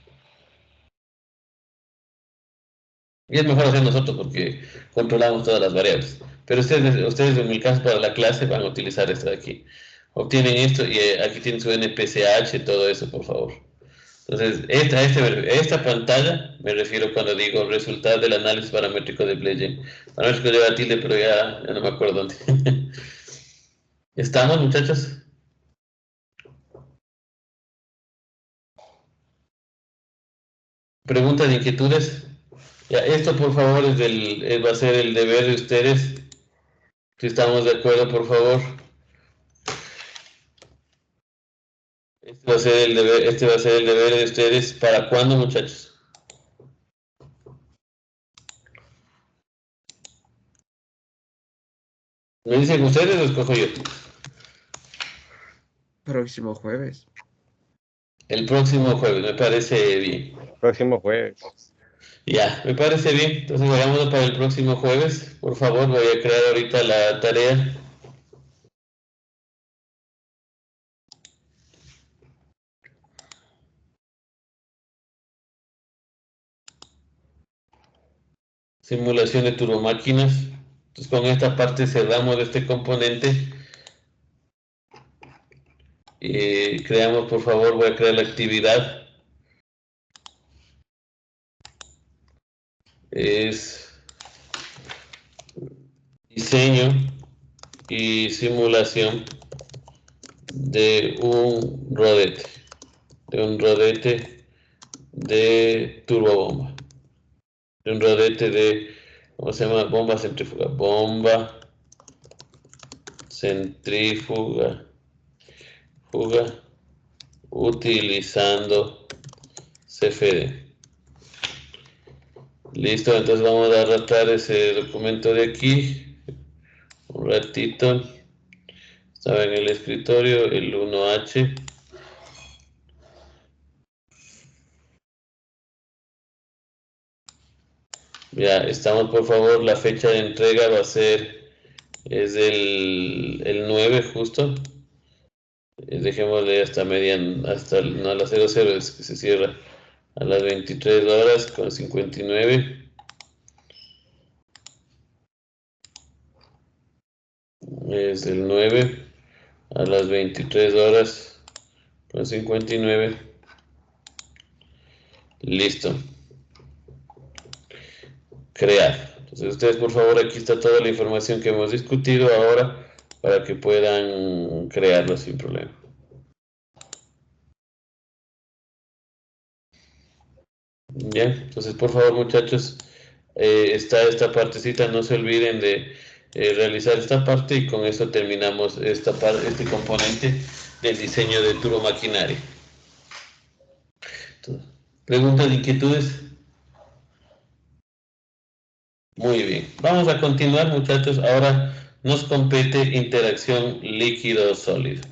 Y es mejor hacer nosotros porque controlamos todas las variables. Pero ustedes en el caso para la clase van a utilizar esto de aquí. Obtienen esto y aquí tienen su NPCH, todo eso, por favor. Entonces, esta pantalla me refiero cuando digo resultado del análisis paramétrico de BladeGem. Paramétrico de Batilde, pero ya no me acuerdo dónde. ¿Estamos, muchachos? ¿Preguntas, inquietudes? Ya, esto por favor va a ser el deber de ustedes. Si estamos de acuerdo, por favor. Este va a ser el deber de ustedes. ¿Para cuándo, muchachos? ¿Me dicen ustedes o escojo yo? Próximo jueves. El próximo jueves, me parece bien. Próximo jueves. Ya, me parece bien. Entonces vayámonos para el próximo jueves. Por favor, voy a crear ahorita la tarea. Simulación de turbomáquinas. Entonces con esta parte cerramos este componente. Creamos, por favor, voy a crear la actividad. Es diseño y simulación de un rodete. De turbobomba. De un rodete de, ¿cómo se llama? Bomba centrífuga. Bomba centrífuga. Utilizando CFD. Listo, entonces vamos a arrastrar ese documento de aquí. Un ratito. Estaba en el escritorio, el 1H. Ya, estamos, por favor, la fecha de entrega va a ser, es el 9 justo. Dejémosle hasta no a las 00, es que se cierra a las 23 horas con 59. Es el 9 a las 23 horas con 59. Listo. Crear. Entonces ustedes, por favor, aquí está toda la información que hemos discutido ahora para que puedan crearlo sin problema. Bien, entonces por favor, muchachos, está esta partecita, no se olviden de realizar esta parte y con eso terminamos este componente del diseño de turbomaquinaria. ¿Preguntas, inquietudes? Muy bien, vamos a continuar, muchachos. Ahora nos compete interacción líquido-sólido.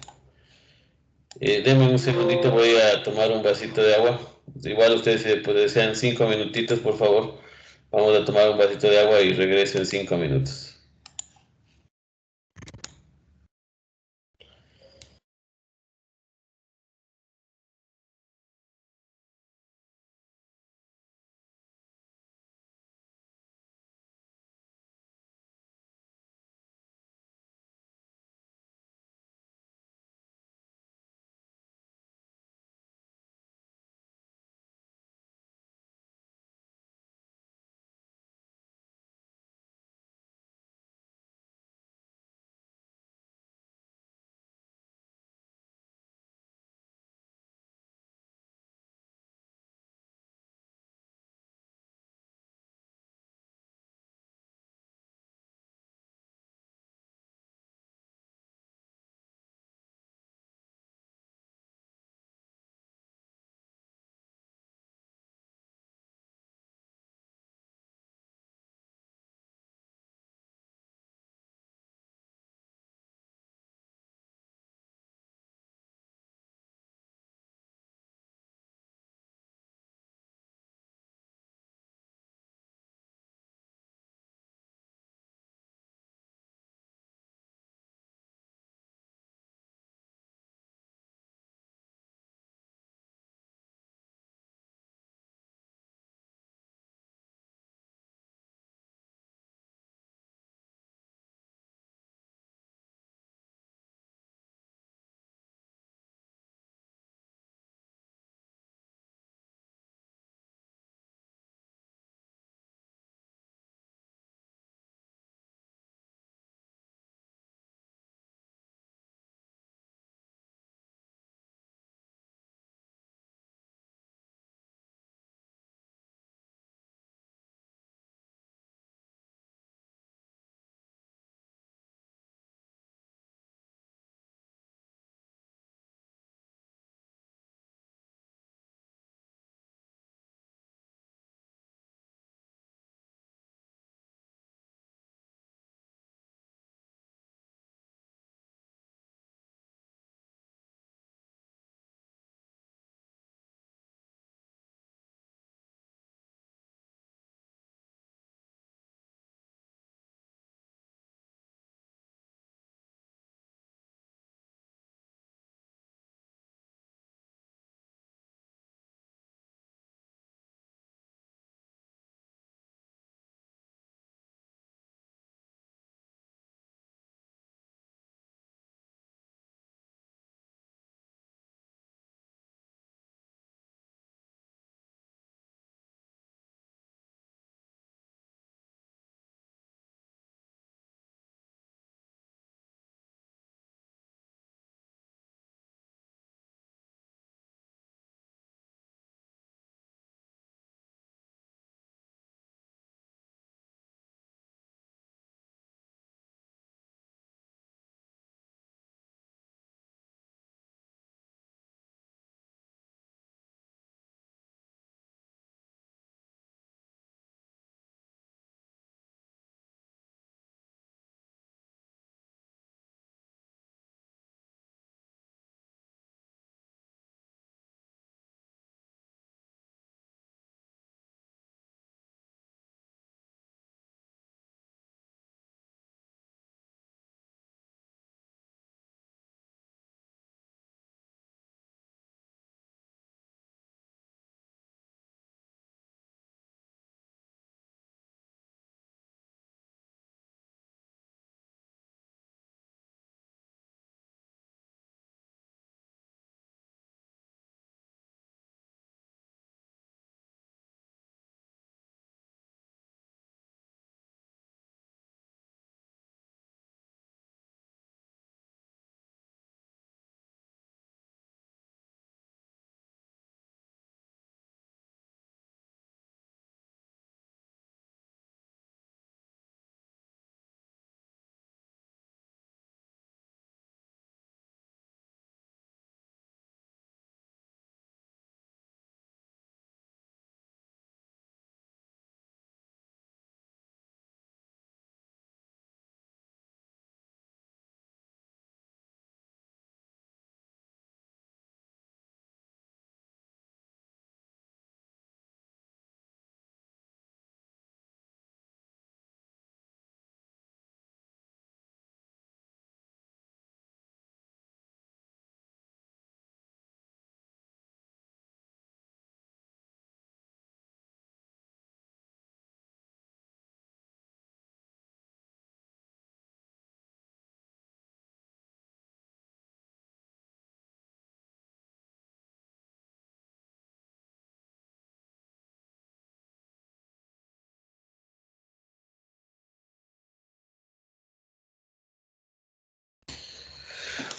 Denme un segundito, voy a tomar un vasito de agua. Igual ustedes pues, desean 5 minutitos, por favor. Vamos a tomar un vasito de agua y regreso en 5 minutos.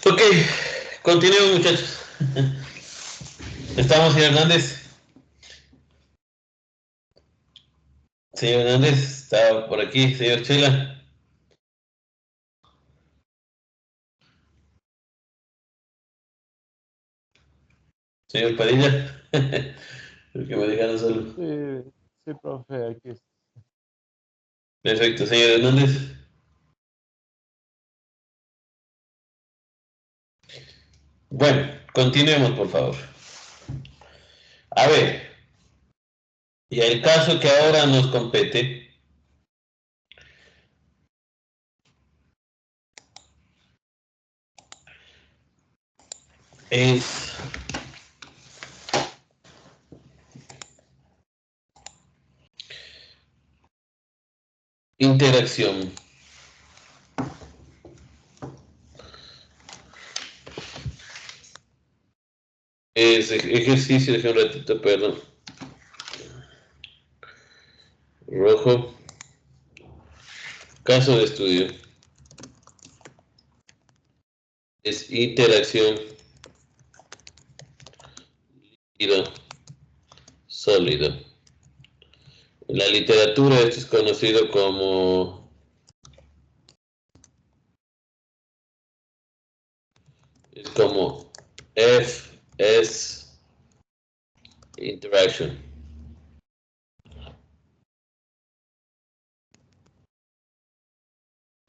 Ok, continuemos, muchachos. Estamos, señor Hernández. Señor Hernández, está por aquí, señor Chela. Señor Padilla. El que me digan solo. Sí, profe, aquí está. Perfecto, señor Hernández. Bueno, continuemos, por favor. A ver, y el caso que ahora nos compete es interacción. Es ejercicio, deje un ratito, perdón. Rojo. Caso de estudio. Es interacción líquido sólido. En la literatura esto es conocido como FS interaction.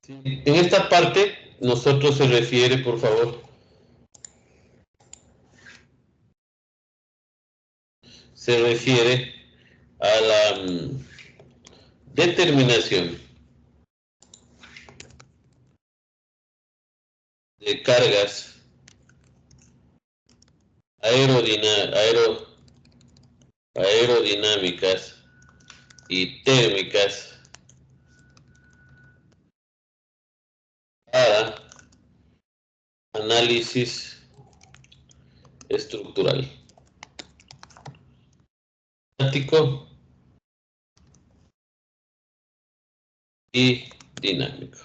En esta parte nosotros se refiere, por favor, se refiere a la determinación de cargas aerodinámicas y térmicas para análisis estructural, estático y dinámico.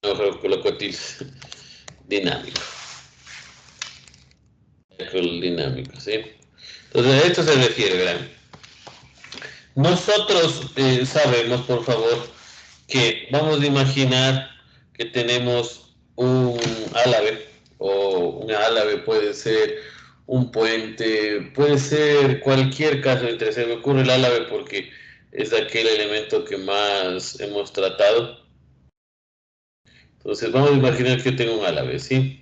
Mejor coloco dinámico. Dinámico, ¿sí? Entonces a esto se refiere, verán. Nosotros sabemos, por favor, que vamos a imaginar que tenemos un álave, o un álave puede ser un puente, puede ser cualquier caso de interés. Se me ocurre el álave porque es aquel elemento que más hemos tratado. Entonces vamos a imaginar que tengo un álave, ¿sí?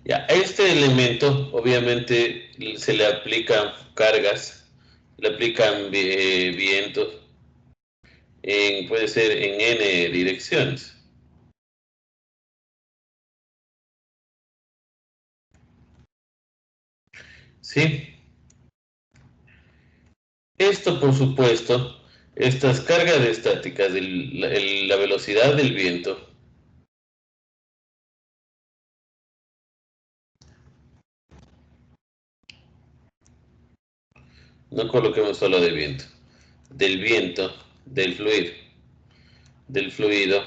Ya, a este elemento obviamente se le aplican cargas, le aplican vientos, puede ser en n direcciones. ¿Sí? Esto, por supuesto, estas cargas estáticas, la velocidad del viento, no coloquemos solo de viento, del fluido,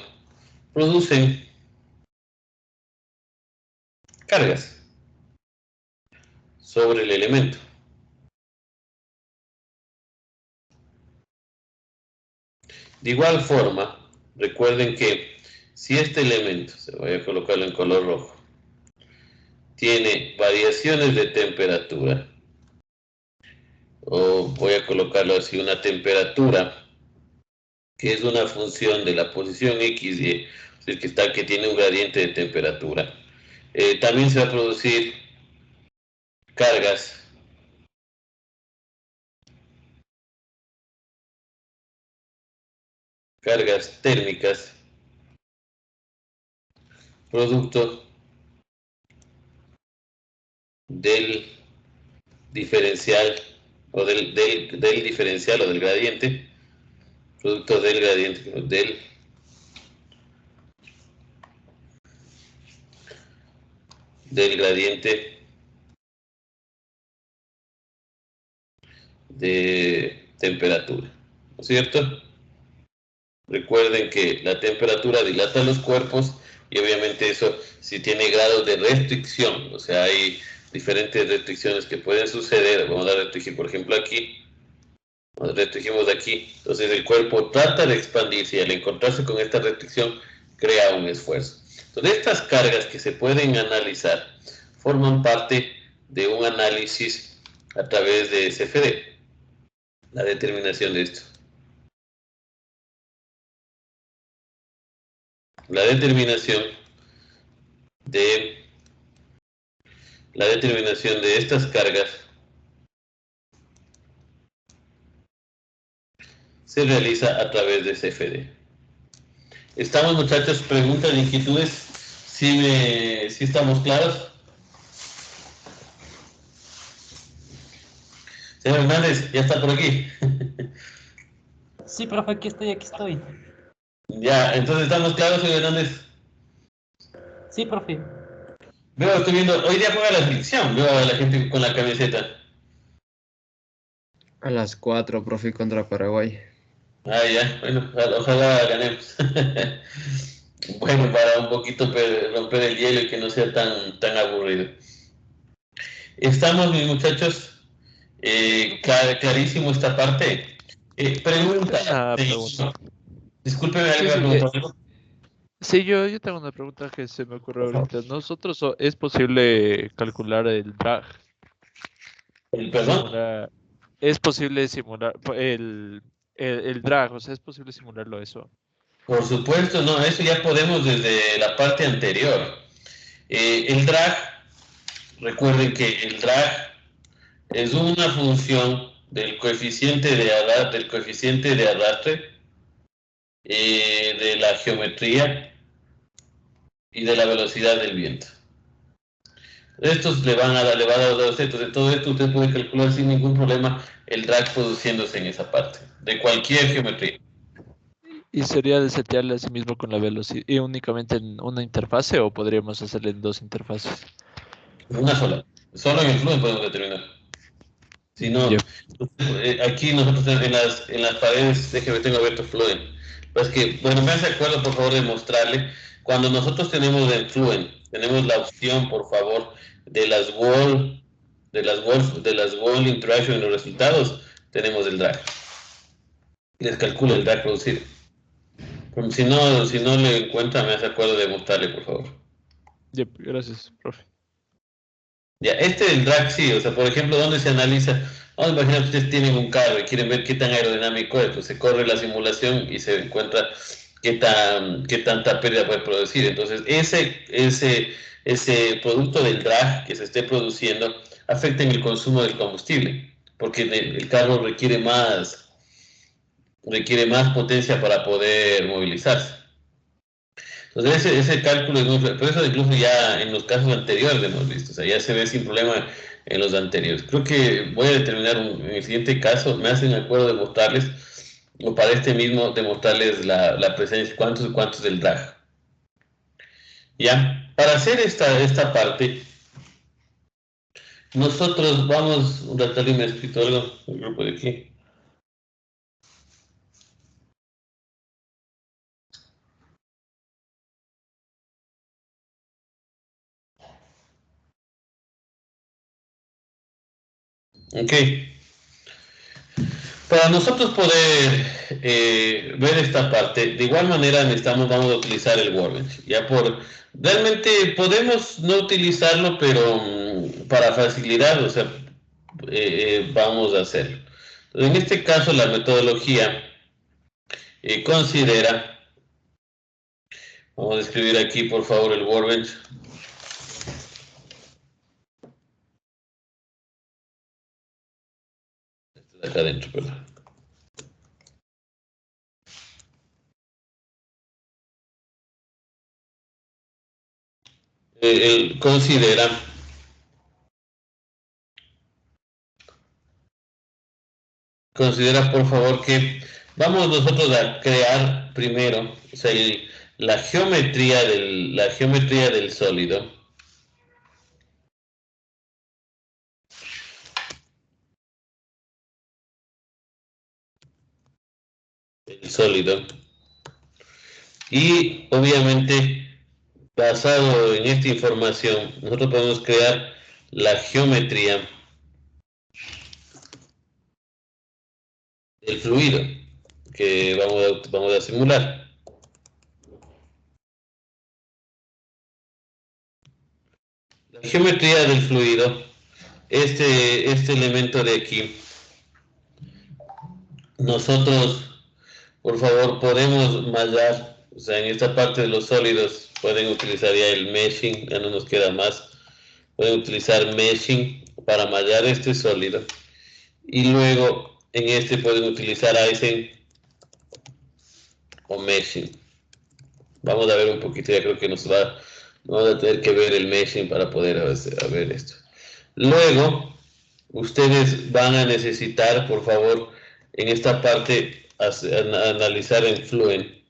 producen cargas sobre el elemento. De igual forma, recuerden que si este elemento, se voy a colocarlo en color rojo, tiene variaciones de temperatura, o voy a colocarlo así, una temperatura que es una función de la posición X, y es que tiene un gradiente de temperatura, también se va a producir cargas térmicas producto del diferencial o del diferencial o del gradiente, producto del gradiente, del gradiente de temperatura, ¿no es cierto? Recuerden que la temperatura dilata los cuerpos y obviamente eso si tiene grados de restricción, o sea, hay diferentes restricciones que pueden suceder. Vamos a restringir, por ejemplo, aquí. Restringimos aquí. Entonces el cuerpo trata de expandirse y al encontrarse con esta restricción crea un esfuerzo. Entonces estas cargas que se pueden analizar forman parte de un análisis a través de CFD. La determinación de esto. La determinación de estas cargas se realiza a través de CFD. ¿Estamos, muchachos? ¿Preguntas, inquietudes? ¿Sí estamos claros? Señor Hernández, ¿ya está por aquí? Sí, profe, aquí estoy. Ya, entonces ¿estamos claros, señor Hernández? Sí, profe. Estoy viendo, hoy día juega la selección, veo a la gente con la camiseta. A las 4, profe, contra Paraguay. Ah, ya, bueno, ojalá ganemos. Bueno, para un poquito romper el hielo y que no sea tan aburrido. Estamos, mis muchachos, clarísimo esta parte. Pregunta. Discúlpeme, Sí, ¿alguien me preguntó algo? sí, yo tengo una pregunta que se me ocurrió ahorita. ¿Nosotros es posible calcular el drag? ¿El perdón? Es posible simular el drag, o sea, es posible simularlo eso. Por supuesto, no, eso ya podemos desde la parte anterior. El drag, recuerden que el drag es una función del coeficiente de arrastre, de la geometría y de la velocidad del viento. Estos le va a dar los efectos de todo esto. Usted puede calcular sin ningún problema el drag produciéndose en esa parte, de cualquier geometría. ¿Y sería de setearle a sí mismo con la velocidad y únicamente en una interfase o podríamos hacerle en dos interfaces? Una sola. Solo en el Fluent podemos determinar. Si no, aquí nosotros en las paredes, déjeme, tengo abierto Fluent. Pues que, bueno, me hace acuerdo, por favor, de mostrarle. Cuando nosotros tenemos en Fluent, tenemos la opción, por favor, de las wall interaction en los resultados, tenemos el drag. Les calcula el drag producido. Si no le encuentra, me hace acuerdo de mostrarle, por favor. Gracias, profe. Ya, del drag sí, o sea, por ejemplo, ¿dónde se analiza? Vamos a imaginar que ustedes tienen un carro y quieren ver qué tan aerodinámico es, pues se corre la simulación y se encuentra qué tanta pérdida puede producir. Entonces, ese producto del drag que se esté produciendo afecta en el consumo del combustible, porque el carro requiere más potencia para poder movilizarse. Entonces ese cálculo es muy, por eso incluso ya en los casos anteriores hemos visto, o sea, ya se ve sin problema en los anteriores. Creo que voy a determinar en el siguiente caso, me hacen acuerdo de mostrarles, o para este mismo, demostrarles la presencia, cuántos del drag. Ya, para hacer esta parte, nosotros vamos, un rato me ha escrito algo, el grupo de aquí. Ok. Para nosotros poder ver esta parte, de igual manera vamos a utilizar el Workbench. Realmente podemos no utilizarlo, pero para facilidad, o sea, vamos a hacerlo. En este caso, la metodología considera, vamos a escribir aquí por favor el Workbench. Acá adentro, perdón. Él considera considera por favor que vamos nosotros a crear primero, o sea, la geometría del sólido. El sólido. Y obviamente, basado en esta información, nosotros podemos crear la geometría del fluido que vamos a simular. La geometría del fluido, este elemento de aquí, nosotros, por favor, podemos mallar, o sea, en esta parte de los sólidos pueden utilizar ya el meshing, ya no nos queda más. Pueden utilizar meshing para mallar este sólido. Y luego en este pueden utilizar icing o meshing. Vamos a ver un poquito, ya creo que vamos a tener que ver el meshing para poder ver esto. Luego, ustedes van a necesitar, por favor, en esta parte, analizar en Fluent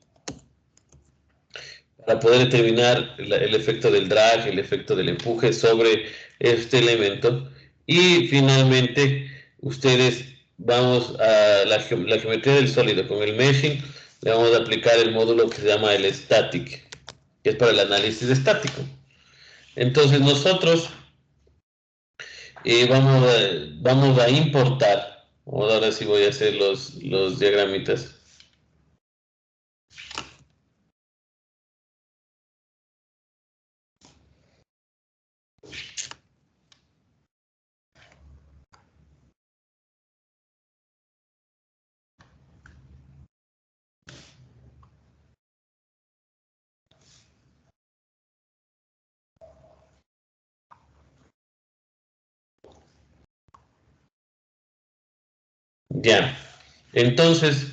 para poder determinar el efecto del drag, el efecto del empuje sobre este elemento. Y finalmente, ustedes vamos a la geometría del sólido con el meshing, le vamos a aplicar el módulo que se llama el static, que es para el análisis estático. Entonces nosotros vamos a importar, ahora sí voy a hacer los diagramitas. Ya, entonces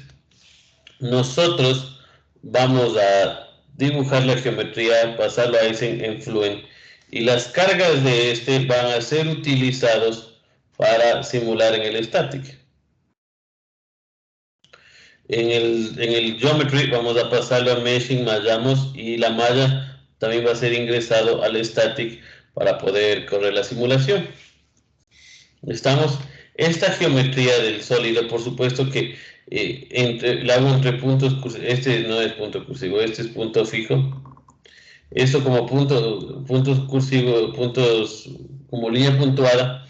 nosotros vamos a dibujar la geometría, pasarlo a en Fluent, y las cargas de este van a ser utilizados para simular en el static. En el geometry vamos a pasarlo a meshing, mallamos, y la malla también va a ser ingresado al static para poder correr la simulación. ¿Estamos? Esta geometría del sólido, por supuesto que la hago entre puntos, este no es punto cursivo, este es punto fijo. Esto como puntos cursivos, puntos como línea puntuada,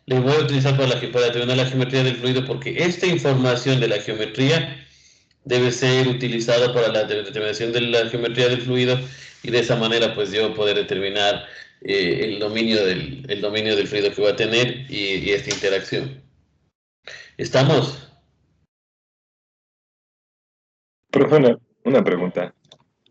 le voy a utilizar para determinar la geometría del fluido, porque esta información de la geometría debe ser utilizada para la determinación de la geometría del fluido, y de esa manera pues yo poder determinar el dominio del fluido que va a tener y esta interacción. ¿Estamos? Profe, una pregunta.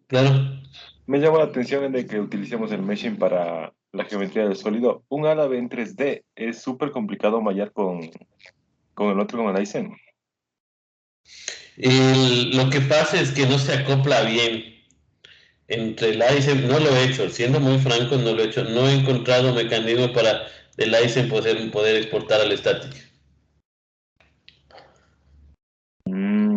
Claro. Me llama la atención de que utilicemos el meshing para la geometría del sólido. Un árabe en 3D es súper complicado mallar con el otro, con el Aizen. Lo que pasa es que no se acopla bien entre el Aizen. No lo he hecho, siendo muy franco, no lo he hecho. No he encontrado mecanismo para el Aizen poder exportar al static.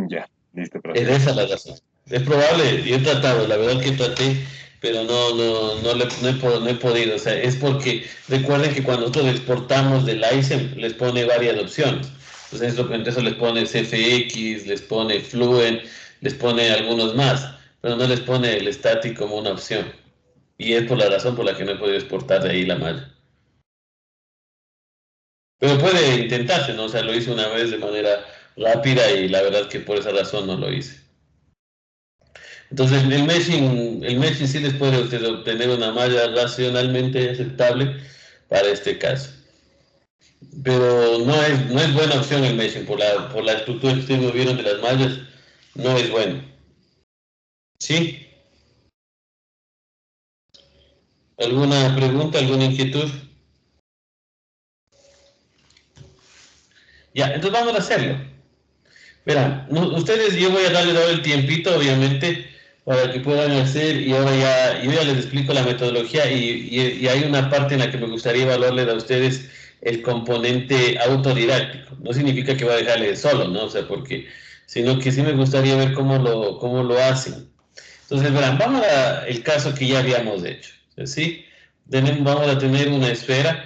Ya, listo, profe. Es esa la razón. Es probable, yo he tratado, la verdad que traté, pero no he podido. O sea, es porque recuerden que cuando nosotros exportamos del Aizen, les pone varias opciones. Entonces les pone CFX, les pone Fluent, les pone algunos más, pero no les pone el static como una opción. Y es por la razón por la que no he podido exportar de ahí la malla. Pero puede intentarse, ¿no? O sea, lo hice una vez de manera rápida y la verdad que por esa razón no lo hice. Entonces el meshing sí les puede usted obtener una malla racionalmente aceptable para este caso. Pero no es buena opción el meshing por la estructura que ustedes vieron de las mallas, no es bueno. ¿Sí? ¿Alguna pregunta, alguna inquietud? Ya, entonces vamos a hacerlo. Verán, ustedes, yo voy a darles ahora el tiempito, obviamente, para que puedan hacer, y ahora yo ya les explico la metodología, y hay una parte en la que me gustaría evaluarles a ustedes el componente autodidáctico. No significa que voy a dejarle solo, ¿no? O sea, porque, sino que sí me gustaría ver cómo lo hacen. Entonces, verán, vamos al caso que ya habíamos hecho, ¿sí? Vamos a tener una esfera.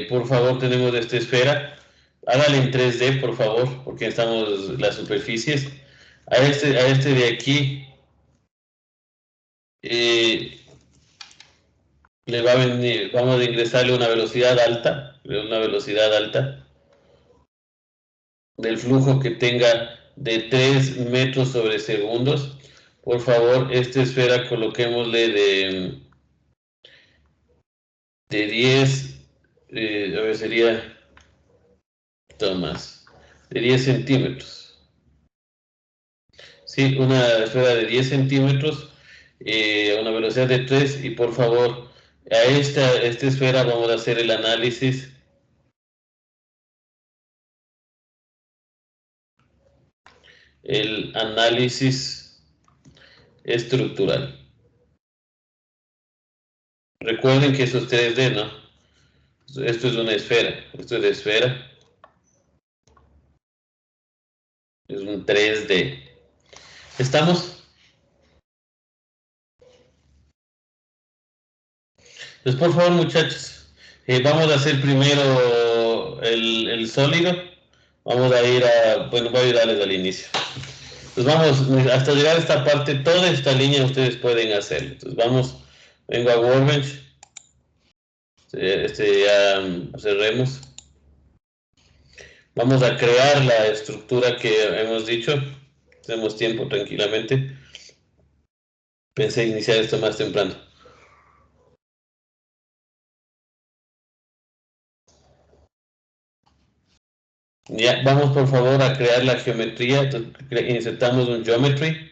Por favor, tenemos esta esfera. Hágale en 3D, por favor, porque estamos las superficies. A este de aquí le va a venir, vamos a ingresarle una velocidad alta del flujo que tenga de 3 metros sobre segundos. Por favor, esta esfera coloquémosle de 10, a ver, sería más, de 10 centímetros. Sí, una esfera de 10 centímetros, a una velocidad de 3, y por favor, a esta esfera vamos a hacer el análisis estructural. Recuerden que eso es 3D, ¿no? Esto es una esfera, esto es de esfera. Es un 3D. ¿Estamos? Pues por favor, muchachos, vamos a hacer primero el sólido. Vamos a ir bueno, voy a ayudarles al inicio. Pues vamos, hasta llegar a esta parte, toda esta línea ustedes pueden hacerlo. Entonces vengo a Workbench. Ya cerremos. Vamos a crear la estructura que hemos dicho. Tenemos tiempo tranquilamente. Pensé iniciar esto más temprano. Ya, vamos por favor a crear la geometría. Entonces, insertamos un geometry.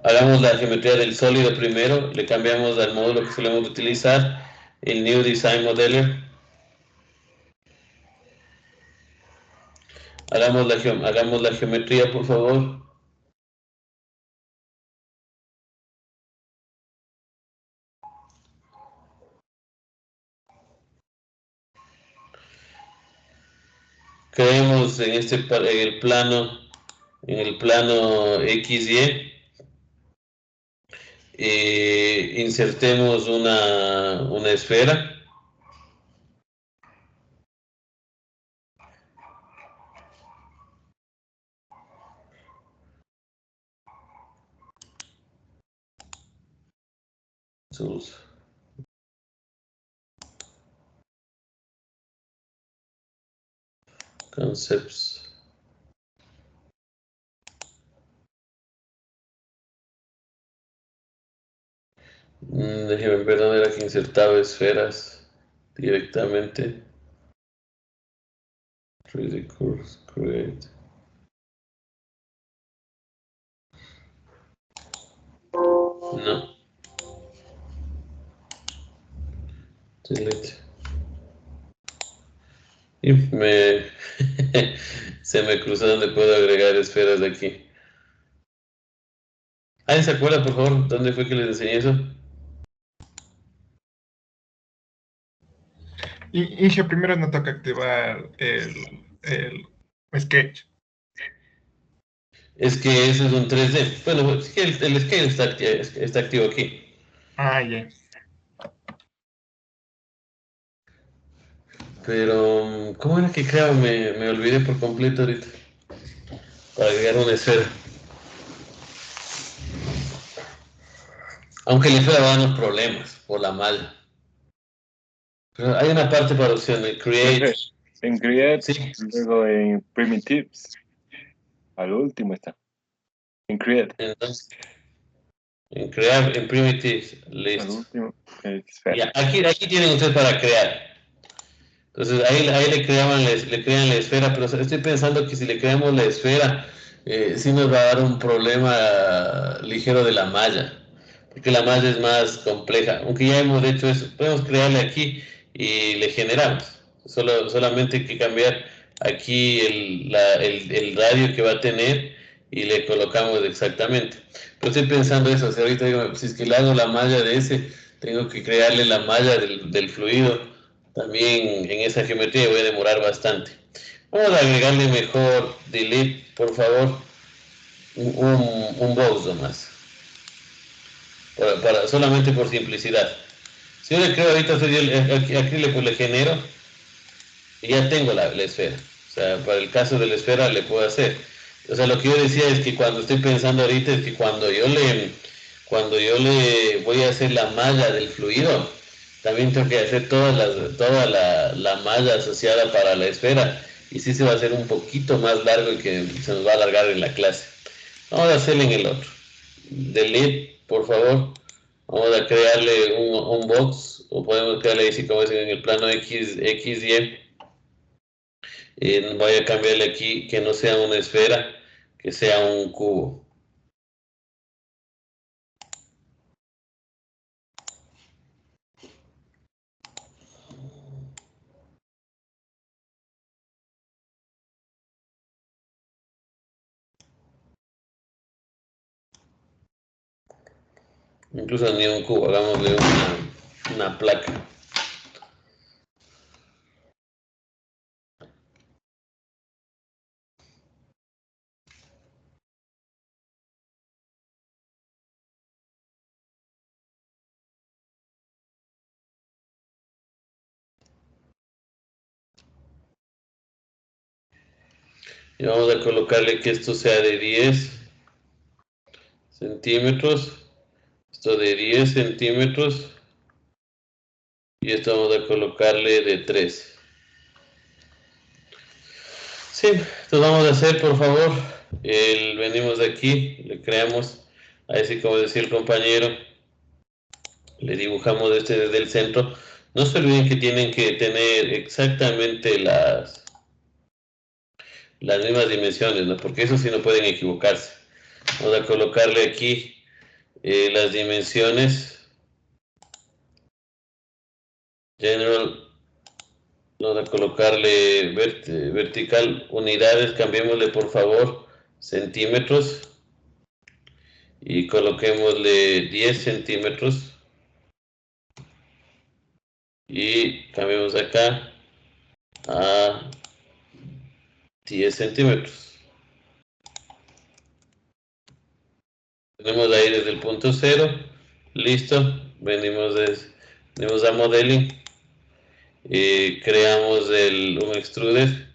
Hagamos la geometría del sólido primero. Le cambiamos al módulo que solemos utilizar, el New Design Modeler. Hagamos la geometría, por favor. Creemos en el plano XY. Insertemos una esfera. Concepts. Déjenme ver dónde era que insertaba esferas directamente. 3D Course, Create. No. Delete. Y se me cruzó donde puedo agregar esferas de aquí. ¿Alguien se acuerda, por favor, dónde fue que les enseñé eso? Inge, primero nos toca activar el sketch. Es que eso es un 3D. Bueno, es que el sketch está activo aquí. Ah, ya. Pero, ¿cómo era que creaba? Me olvidé por completo ahorita. Para agregar una esfera. Aunque la esfera va a darnos problemas por la malla. Pero hay una parte para opción, el Create. En Create, sí. Luego en Primitives. Al último está. En Create. Entonces, en crear, en Primitives, listo. Al último, ya, aquí tienen ustedes para crear. Entonces ahí le crean la esfera, pero estoy pensando que si le creamos la esfera, sí nos va a dar un problema ligero de la malla, porque la malla es más compleja. Aunque ya hemos hecho eso, podemos crearle aquí y le generamos. Solamente hay que cambiar aquí el radio que va a tener y le colocamos exactamente. Pero estoy pensando eso, si ahorita digo, si es que le hago la malla de ese, tengo que crearle la malla del fluido, también en esa geometría voy a demorar bastante. Vamos a agregarle mejor delete, por favor, un box nomás, solamente por simplicidad. Si yo le creo ahorita, aquí le genero, y ya tengo la esfera. O sea, para el caso de la esfera le puedo hacer. O sea, lo que yo decía es que cuando estoy pensando ahorita es que cuando yo le voy a hacer la malla del fluido, también tengo que hacer toda la malla asociada para la esfera. Y sí se va a hacer un poquito más largo y que se nos va a alargar en la clase. Vamos a hacerle en el otro. Delete, por favor. Vamos a crearle un box, o podemos crearle así como es en el plano X, Y. Voy a cambiarle aquí que no sea una esfera, que sea un cubo. Incluso ni un cubo, hagámosle una placa. Y vamos a colocarle que esto sea de 10 centímetros. Esto de 10 centímetros. Y esto vamos a colocarle de 3. Sí, entonces vamos a hacer, por favor, venimos de aquí, le creamos, así como decía el compañero, le dibujamos desde el centro. No se olviden que tienen que tener exactamente las mismas dimensiones, ¿no? Porque eso sí no pueden equivocarse. Vamos a colocarle aquí las dimensiones. General, vamos a colocarle vertical, unidades, cambiémosle por favor centímetros y coloquémosle 10 centímetros y cambiemos acá a 10 centímetros. Tenemos ahí desde el punto 0, listo, venimos a modeling y creamos un extruder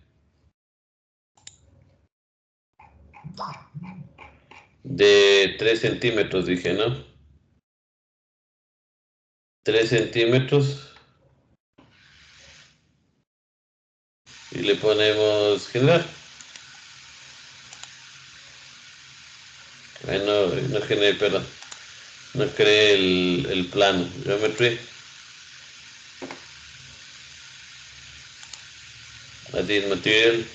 de 3 centímetros, dije, ¿no? 3 centímetros y le ponemos generar. No generé, perdón. No creé el plano. Geometry. Edit material.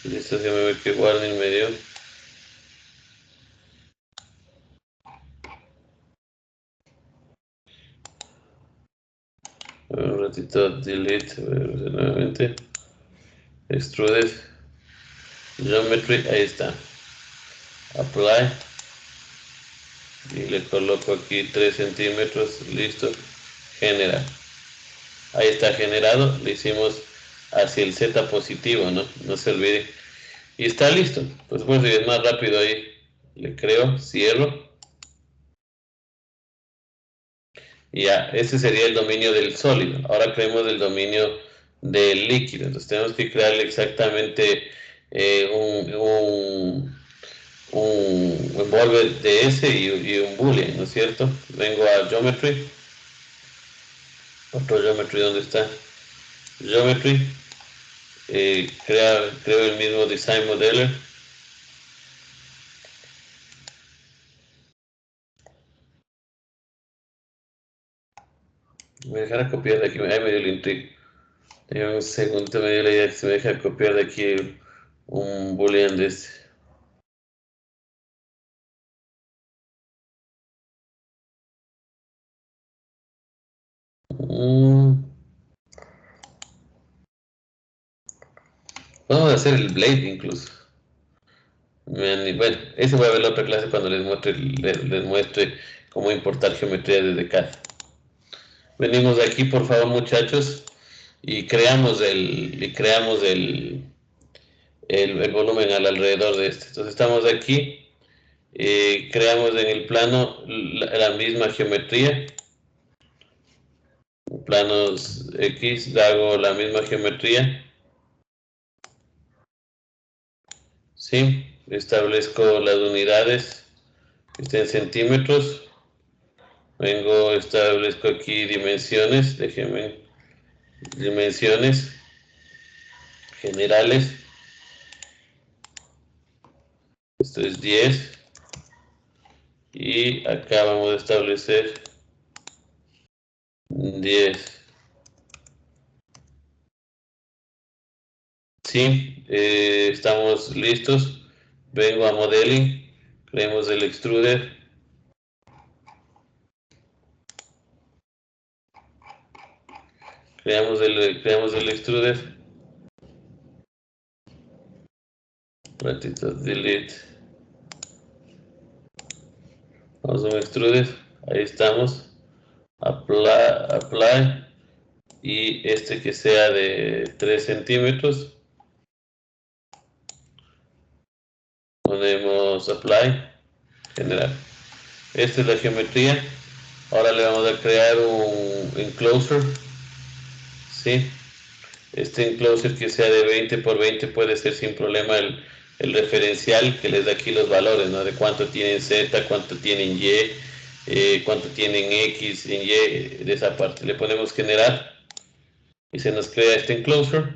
Listo, se me ve que warning me dio. Un ratito, delete, nuevamente. Extrude. Geometry, ahí está. Apply. Y le coloco aquí 3 centímetros, listo. Generar. Ahí está generado, le hicimos hacia el Z positivo, ¿no? No se olvide. Y está listo. Pues es más rápido ahí. Le creo, cierro. Y ya, ese sería el dominio del sólido. Ahora creemos el dominio del líquido. Entonces tenemos que crearle exactamente un envolver de ese y un boolean, ¿no es cierto? Vengo a geometry. Otro geometry, ¿dónde está? Geometry. Creo el mismo design modeler. Me dejará copiar de aquí. Ahí me dio el intrigue. Un segundo, me dio la idea que se me deja copiar de aquí un boolean de este. Vamos a hacer el blade incluso. Bueno, ese voy a ver la otra clase cuando les muestre cómo importar geometría desde CAD. Venimos de aquí, por favor, muchachos, y creamos el volumen alrededor de este. Entonces estamos aquí, creamos en el plano la misma geometría. Planos X, hago la misma geometría. ¿Sí? Establezco las unidades que estén en centímetros. Vengo, establezco aquí dimensiones, déjenme, dimensiones generales. Esto es 10. Y acá vamos a establecer 10. Sí, estamos listos. Vengo a Modeling, creemos el extruder. Creamos el extruder. Ratito, delete. Vamos a un extruder. Ahí estamos. Apply. Y este que sea de 3 centímetros. Ponemos apply. Generar. Esta es la geometría. Ahora le vamos a crear un enclosure. ¿Sí? Este enclosure que sea de 20 por 20 puede ser sin problema el referencial que les da aquí los valores, ¿no? De cuánto tienen Z, cuánto tienen Y, cuánto tienen X en Y, de esa parte. Le ponemos generar y se nos crea este enclosure.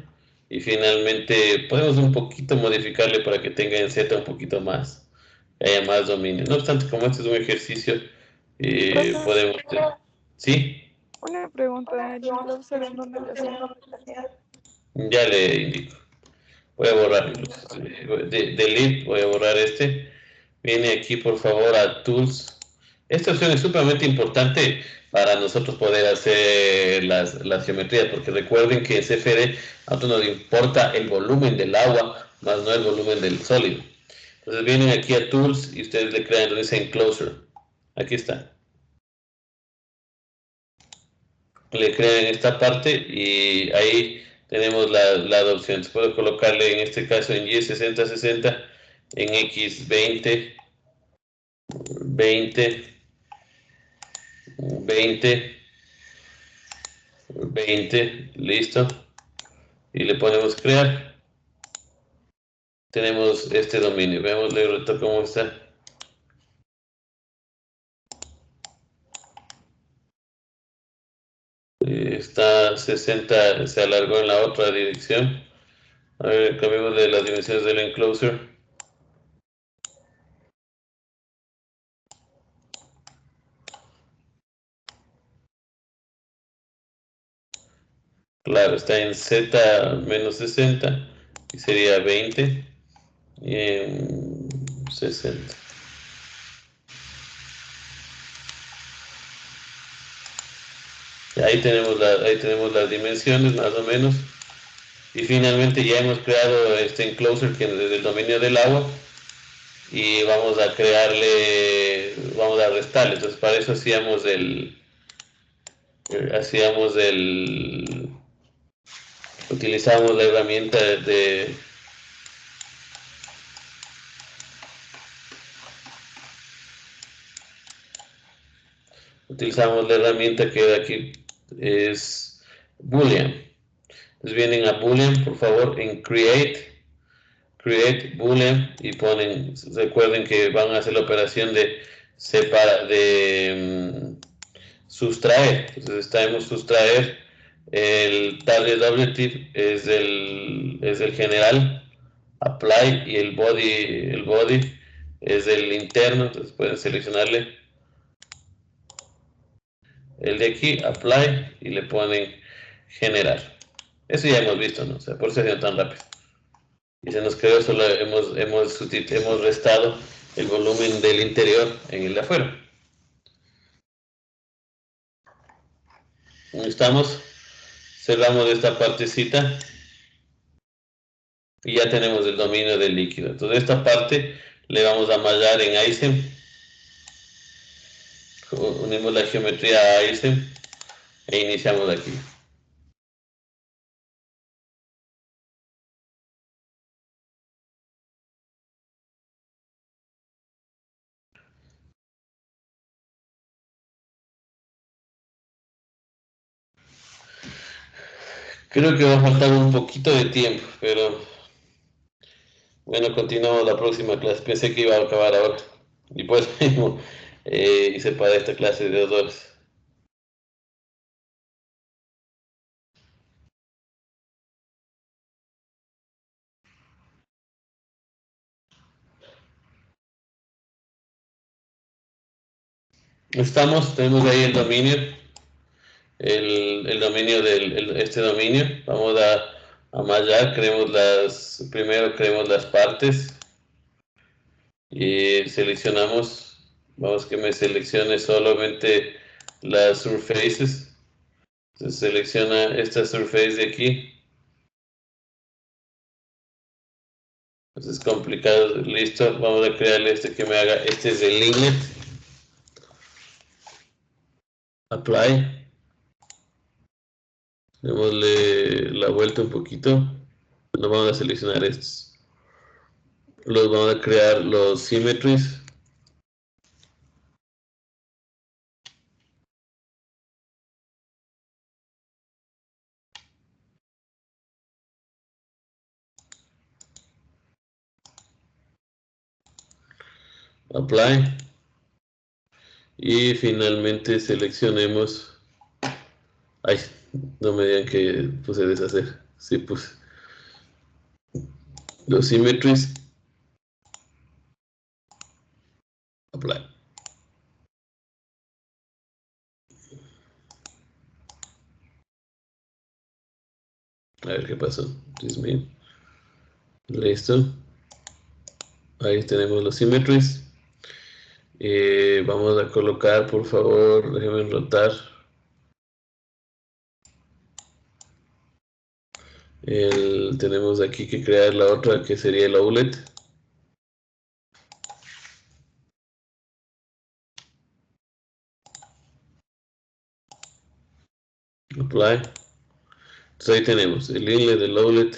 Y finalmente podemos un poquito modificarle para que tenga en Z un poquito más, que haya más dominio. No obstante, como este es un ejercicio, podemos... ¿Sí? Una pregunta, ¿el enclosure en dónde le hacía? Ya le indico. Voy a borrar, delete, voy a borrar este. Viene aquí por favor a Tools. Esta opción es sumamente importante para nosotros poder hacer las geometrías, porque recuerden que en CFD a nosotros nos importa el volumen del agua, más no el volumen del sólido. Entonces vienen aquí a Tools y ustedes le crean donde dice Enclosure. Aquí está. Le crean esta parte y ahí tenemos las opciones. Puedo colocarle en este caso en Y 60-60, en X 20, 20, 20, 20, listo. Y le ponemos crear. Tenemos este dominio. Veámosle ahorita cómo está. Está 60, se alargó en la otra dirección. A ver, cambiémosle las dimensiones del enclosure. Claro, está en Z menos 60 y sería 20 y en 60. Y ahí tenemos las dimensiones más o menos. Y finalmente ya hemos creado este enclosure que es desde el dominio del agua. Y vamos a crearle, vamos a restarle. Entonces para eso utilizamos la herramienta que aquí es Boolean. Entonces vienen a Boolean, por favor, en Create Boolean y ponen, recuerden que van a hacer la operación de sustraer. Entonces estamos sustraer, el target objective es el general, apply, y el body es el interno. Entonces pueden seleccionarle el de aquí, apply, y le ponen generar. Eso ya hemos visto, ¿no? O sea, por eso ha sido tan rápido. Y se nos quedó solo, hemos restado el volumen del interior en el de afuera. ¿Estamos? Cerramos esta partecita. Y ya tenemos el dominio del líquido. Entonces esta parte le vamos a mallar en Aizen. Unimos la geometría a Aizen e iniciamos aquí. Creo que va a faltar un poquito de tiempo, pero bueno, continuamos la próxima clase. Pensé que iba a acabar ahora. Y pues mismo hice para esta clase de 2 horas. Tenemos ahí el dominio, el dominio este dominio. Vamos a mallar, primero creemos las partes y seleccionamos, vamos que me seleccione solamente las surfaces. Entonces selecciona esta surface de aquí. Entonces es complicado, listo, vamos a crearle que me haga, este es el inlet. Apply. Démosle la vuelta un poquito. Nos vamos a seleccionar estos. Los vamos a crear los symmetries. Apply. Y finalmente seleccionemos. Ay, no me digan que puse deshacer. Sí, puse los symmetries. Apply. A ver qué pasó. Disminuye. Listo. Ahí tenemos los symmetries. Vamos a colocar, por favor, déjenme rotar. Tenemos aquí que crear la otra que sería el outlet. Apply. Entonces ahí tenemos el inlet, el outlet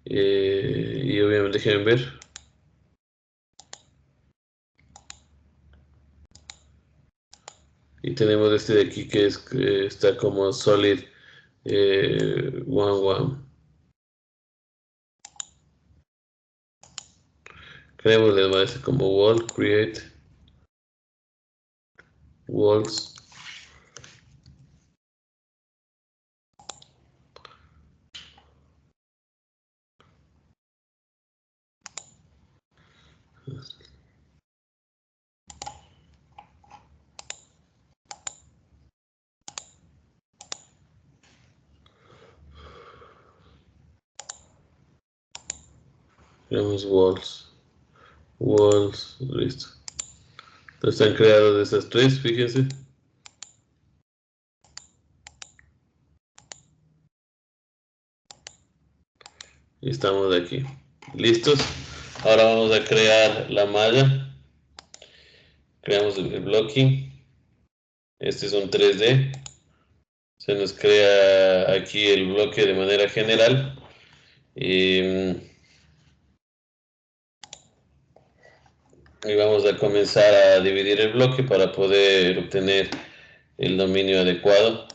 y obviamente déjenme ver. Y tenemos este de aquí que está como solid 1, 1. Creemos además como wall, create walls. Creamos walls, listo. Entonces están creados de esas tres, fíjense. Y estamos aquí. ¿Listos? Ahora vamos a crear la malla. Creamos el blocking. Este es un 3D. Se nos crea aquí el bloque de manera general. Y vamos a comenzar a dividir el bloque para poder obtener el dominio adecuado.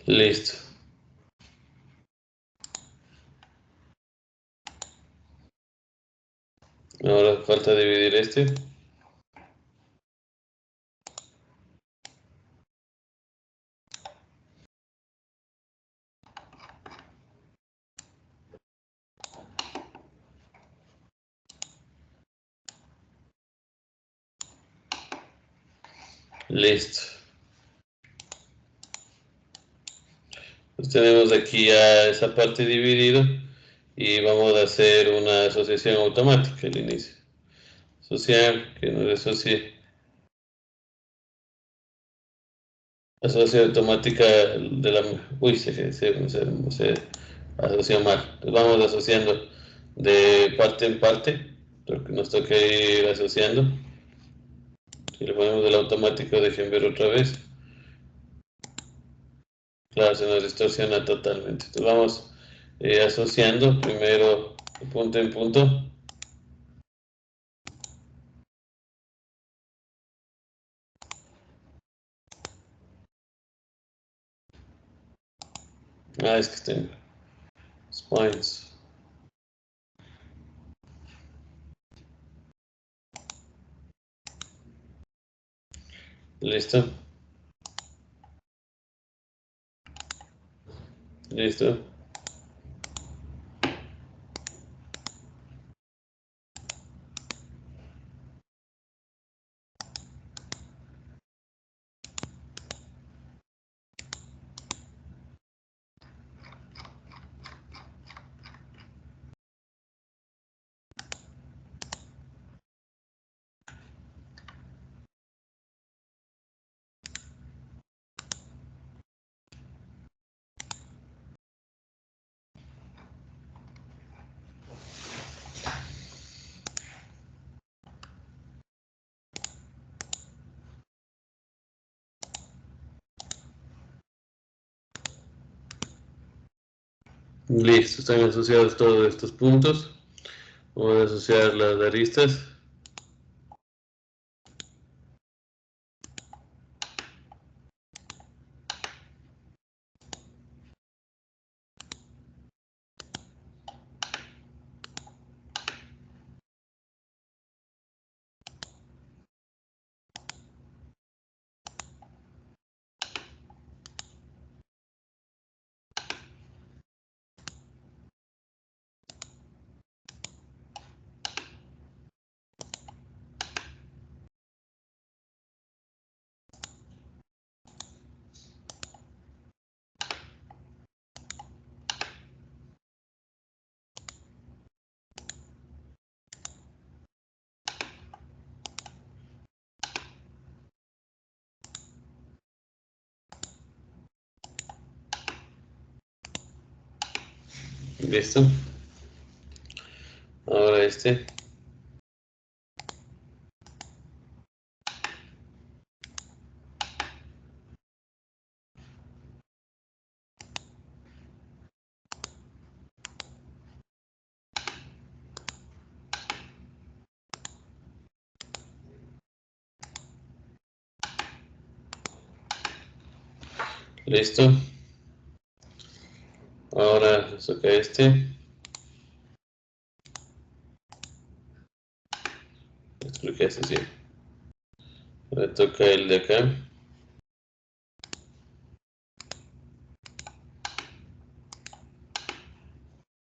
Listo. Ahora falta dividir este. Listo. Pues tenemos aquí ya esa parte dividida y vamos a hacer una asociación automática al inicio. Asociar, que nos asocie. Asociación automática de la... Uy, se asoció mal. Entonces vamos asociando de parte en parte, lo que nos toca ir asociando. Si le ponemos el automático, dejen ver otra vez. Claro, se nos distorsiona totalmente. Entonces vamos asociando primero de punto en punto. Es que tengo spines. Listo. Listo. Listo, están asociados todos estos puntos. Vamos a asociar las aristas. Listo. Ahora este. Listo. Ahora toca este. Creo que este sí. Ahora toca el de acá.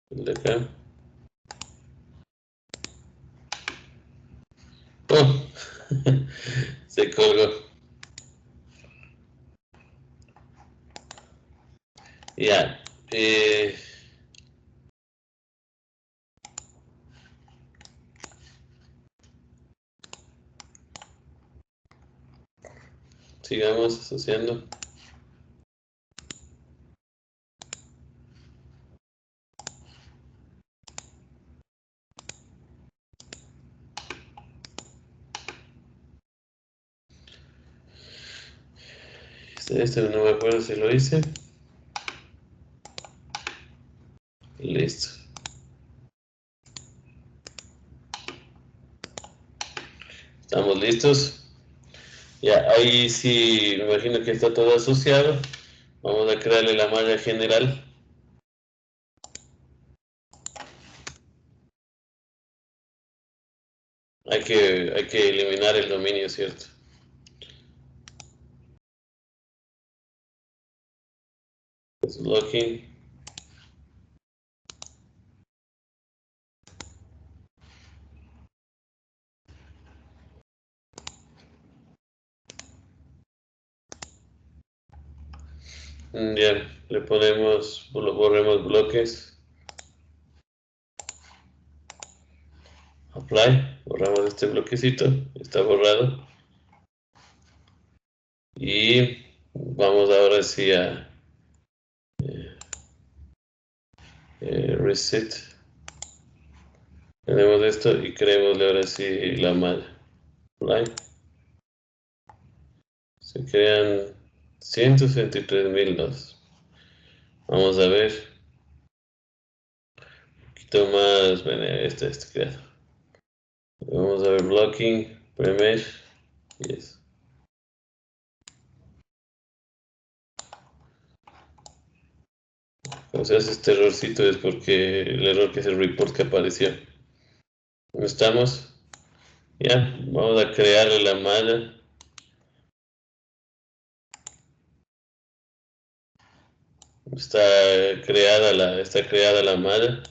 El de acá. Oh, se colgó. Ya. Sigamos asociando. Este no me acuerdo si lo hice. Listo. Estamos listos. Ya, ahí sí, me imagino que está todo asociado. Vamos a crearle la malla general. Hay que eliminar el dominio, ¿cierto? Es locking. Ya, le ponemos, borremos bloques. Apply, borramos este bloquecito, está borrado. Y vamos ahora sí a reset. Tenemos esto y creémosle ahora sí la malla. Apply. Se crean 163.000 nodos. Vamos a ver. Un poquito más. Bueno, este creado. Vamos a ver blocking, premesh. Yes. Cuando se hace este errorcito es porque el error que es el report que apareció. ¿Dónde estamos? Ya, vamos a crearle la malla. Está creada la malla.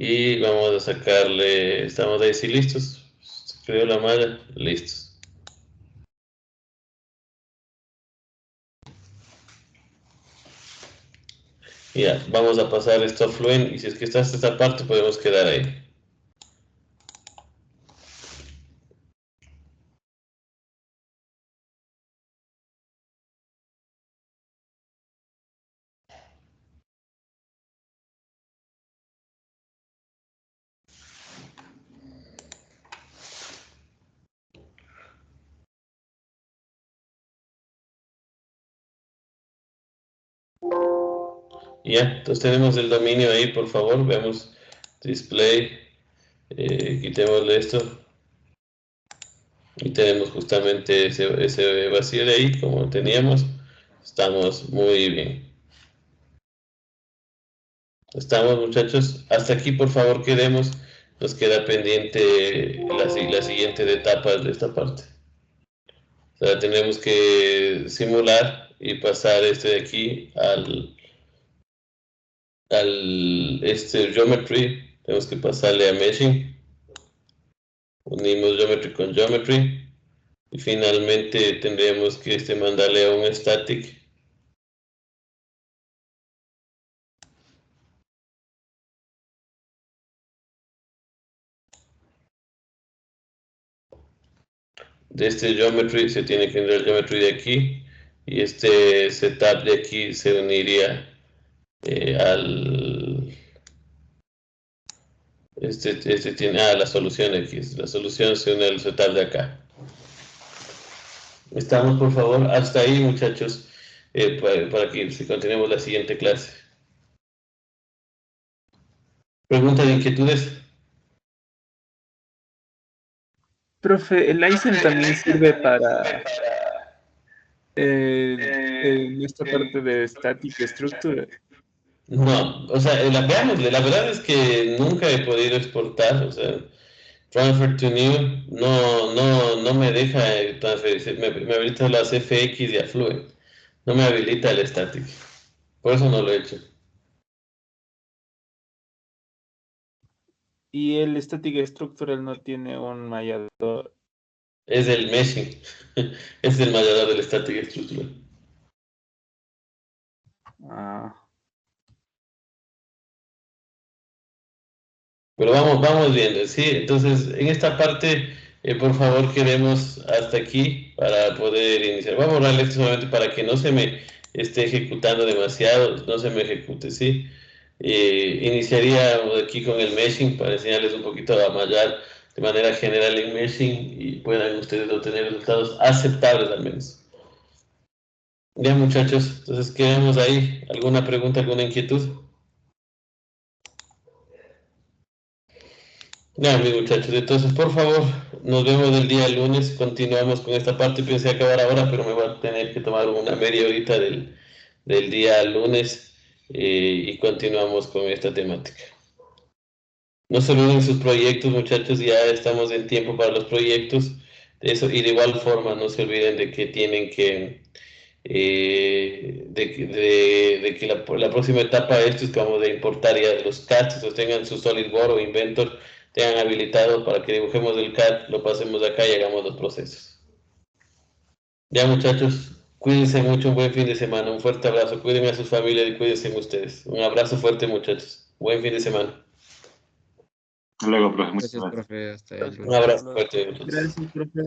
Y vamos a sacarle, estamos ahí sí listos. Se creó la malla, listos. Ya, vamos a pasar esto a Fluent y si es que está hasta esta parte podemos quedar ahí. Ya, entonces tenemos el dominio ahí, por favor, veamos display, quitémosle esto y tenemos justamente ese vacío de ahí como teníamos. Estamos muy bien. Estamos, muchachos, hasta aquí por favor quedemos, nos queda pendiente la siguiente etapa de esta parte. O sea, tenemos que simular y pasar este de aquí al geometry, tenemos que pasarle a meshing, unimos geometry con geometry y finalmente tendríamos que mandarle a un static. De este geometry se tiene que entrar el geometry de aquí y este setup de aquí se uniría la solución X. La solución se une al setup de acá. Estamos, por favor, hasta ahí, muchachos, para que continuemos la siguiente clase. ¿Preguntas de inquietudes? Profe, el Aizen también sirve para esta parte de static structure. No, o sea, veámosle, la verdad es que nunca he podido exportar, o sea, transfer to new, no me deja transferir, me habilita las FX y Fluent, no me habilita el static, por eso no lo he hecho. Y el static structural no tiene un mallador. Es el meshing, es el mallador del static structural. Pero vamos viendo, ¿sí? Entonces, en esta parte, por favor, quedemos hasta aquí para poder iniciar. Voy a borrarle esto solamente para que no se me esté ejecutando demasiado, no se me ejecute, ¿sí? Iniciaría aquí con el meshing para enseñarles un poquito a mallar de manera general en meshing y puedan ustedes obtener resultados aceptables al menos. Ya, muchachos, entonces quedamos ahí. ¿Alguna pregunta, alguna inquietud? Ya, mis muchachos, entonces por favor, nos vemos el día lunes, continuamos con esta parte, pensé acabar ahora, pero me voy a tener que tomar una media horita del día lunes y continuamos con esta temática. No se olviden sus proyectos, muchachos, ya estamos en tiempo para los proyectos. Eso, y de igual forma, no se olviden de que tienen que, de que la próxima etapa de esto es que vamos a importar ya los CADs, que tengan su SolidWorks o Inventor, tengan habilitado para que dibujemos el CAD, lo pasemos acá y hagamos los procesos. Ya, muchachos, cuídense mucho, un buen fin de semana, un fuerte abrazo, cuiden a sus familias y cuídense ustedes. Un abrazo fuerte, muchachos. Buen fin de semana. Hasta luego, profe. Muchas Gracias, gracias. profe. Hasta el Un abrazo fuerte, muchachos. Gracias, profe.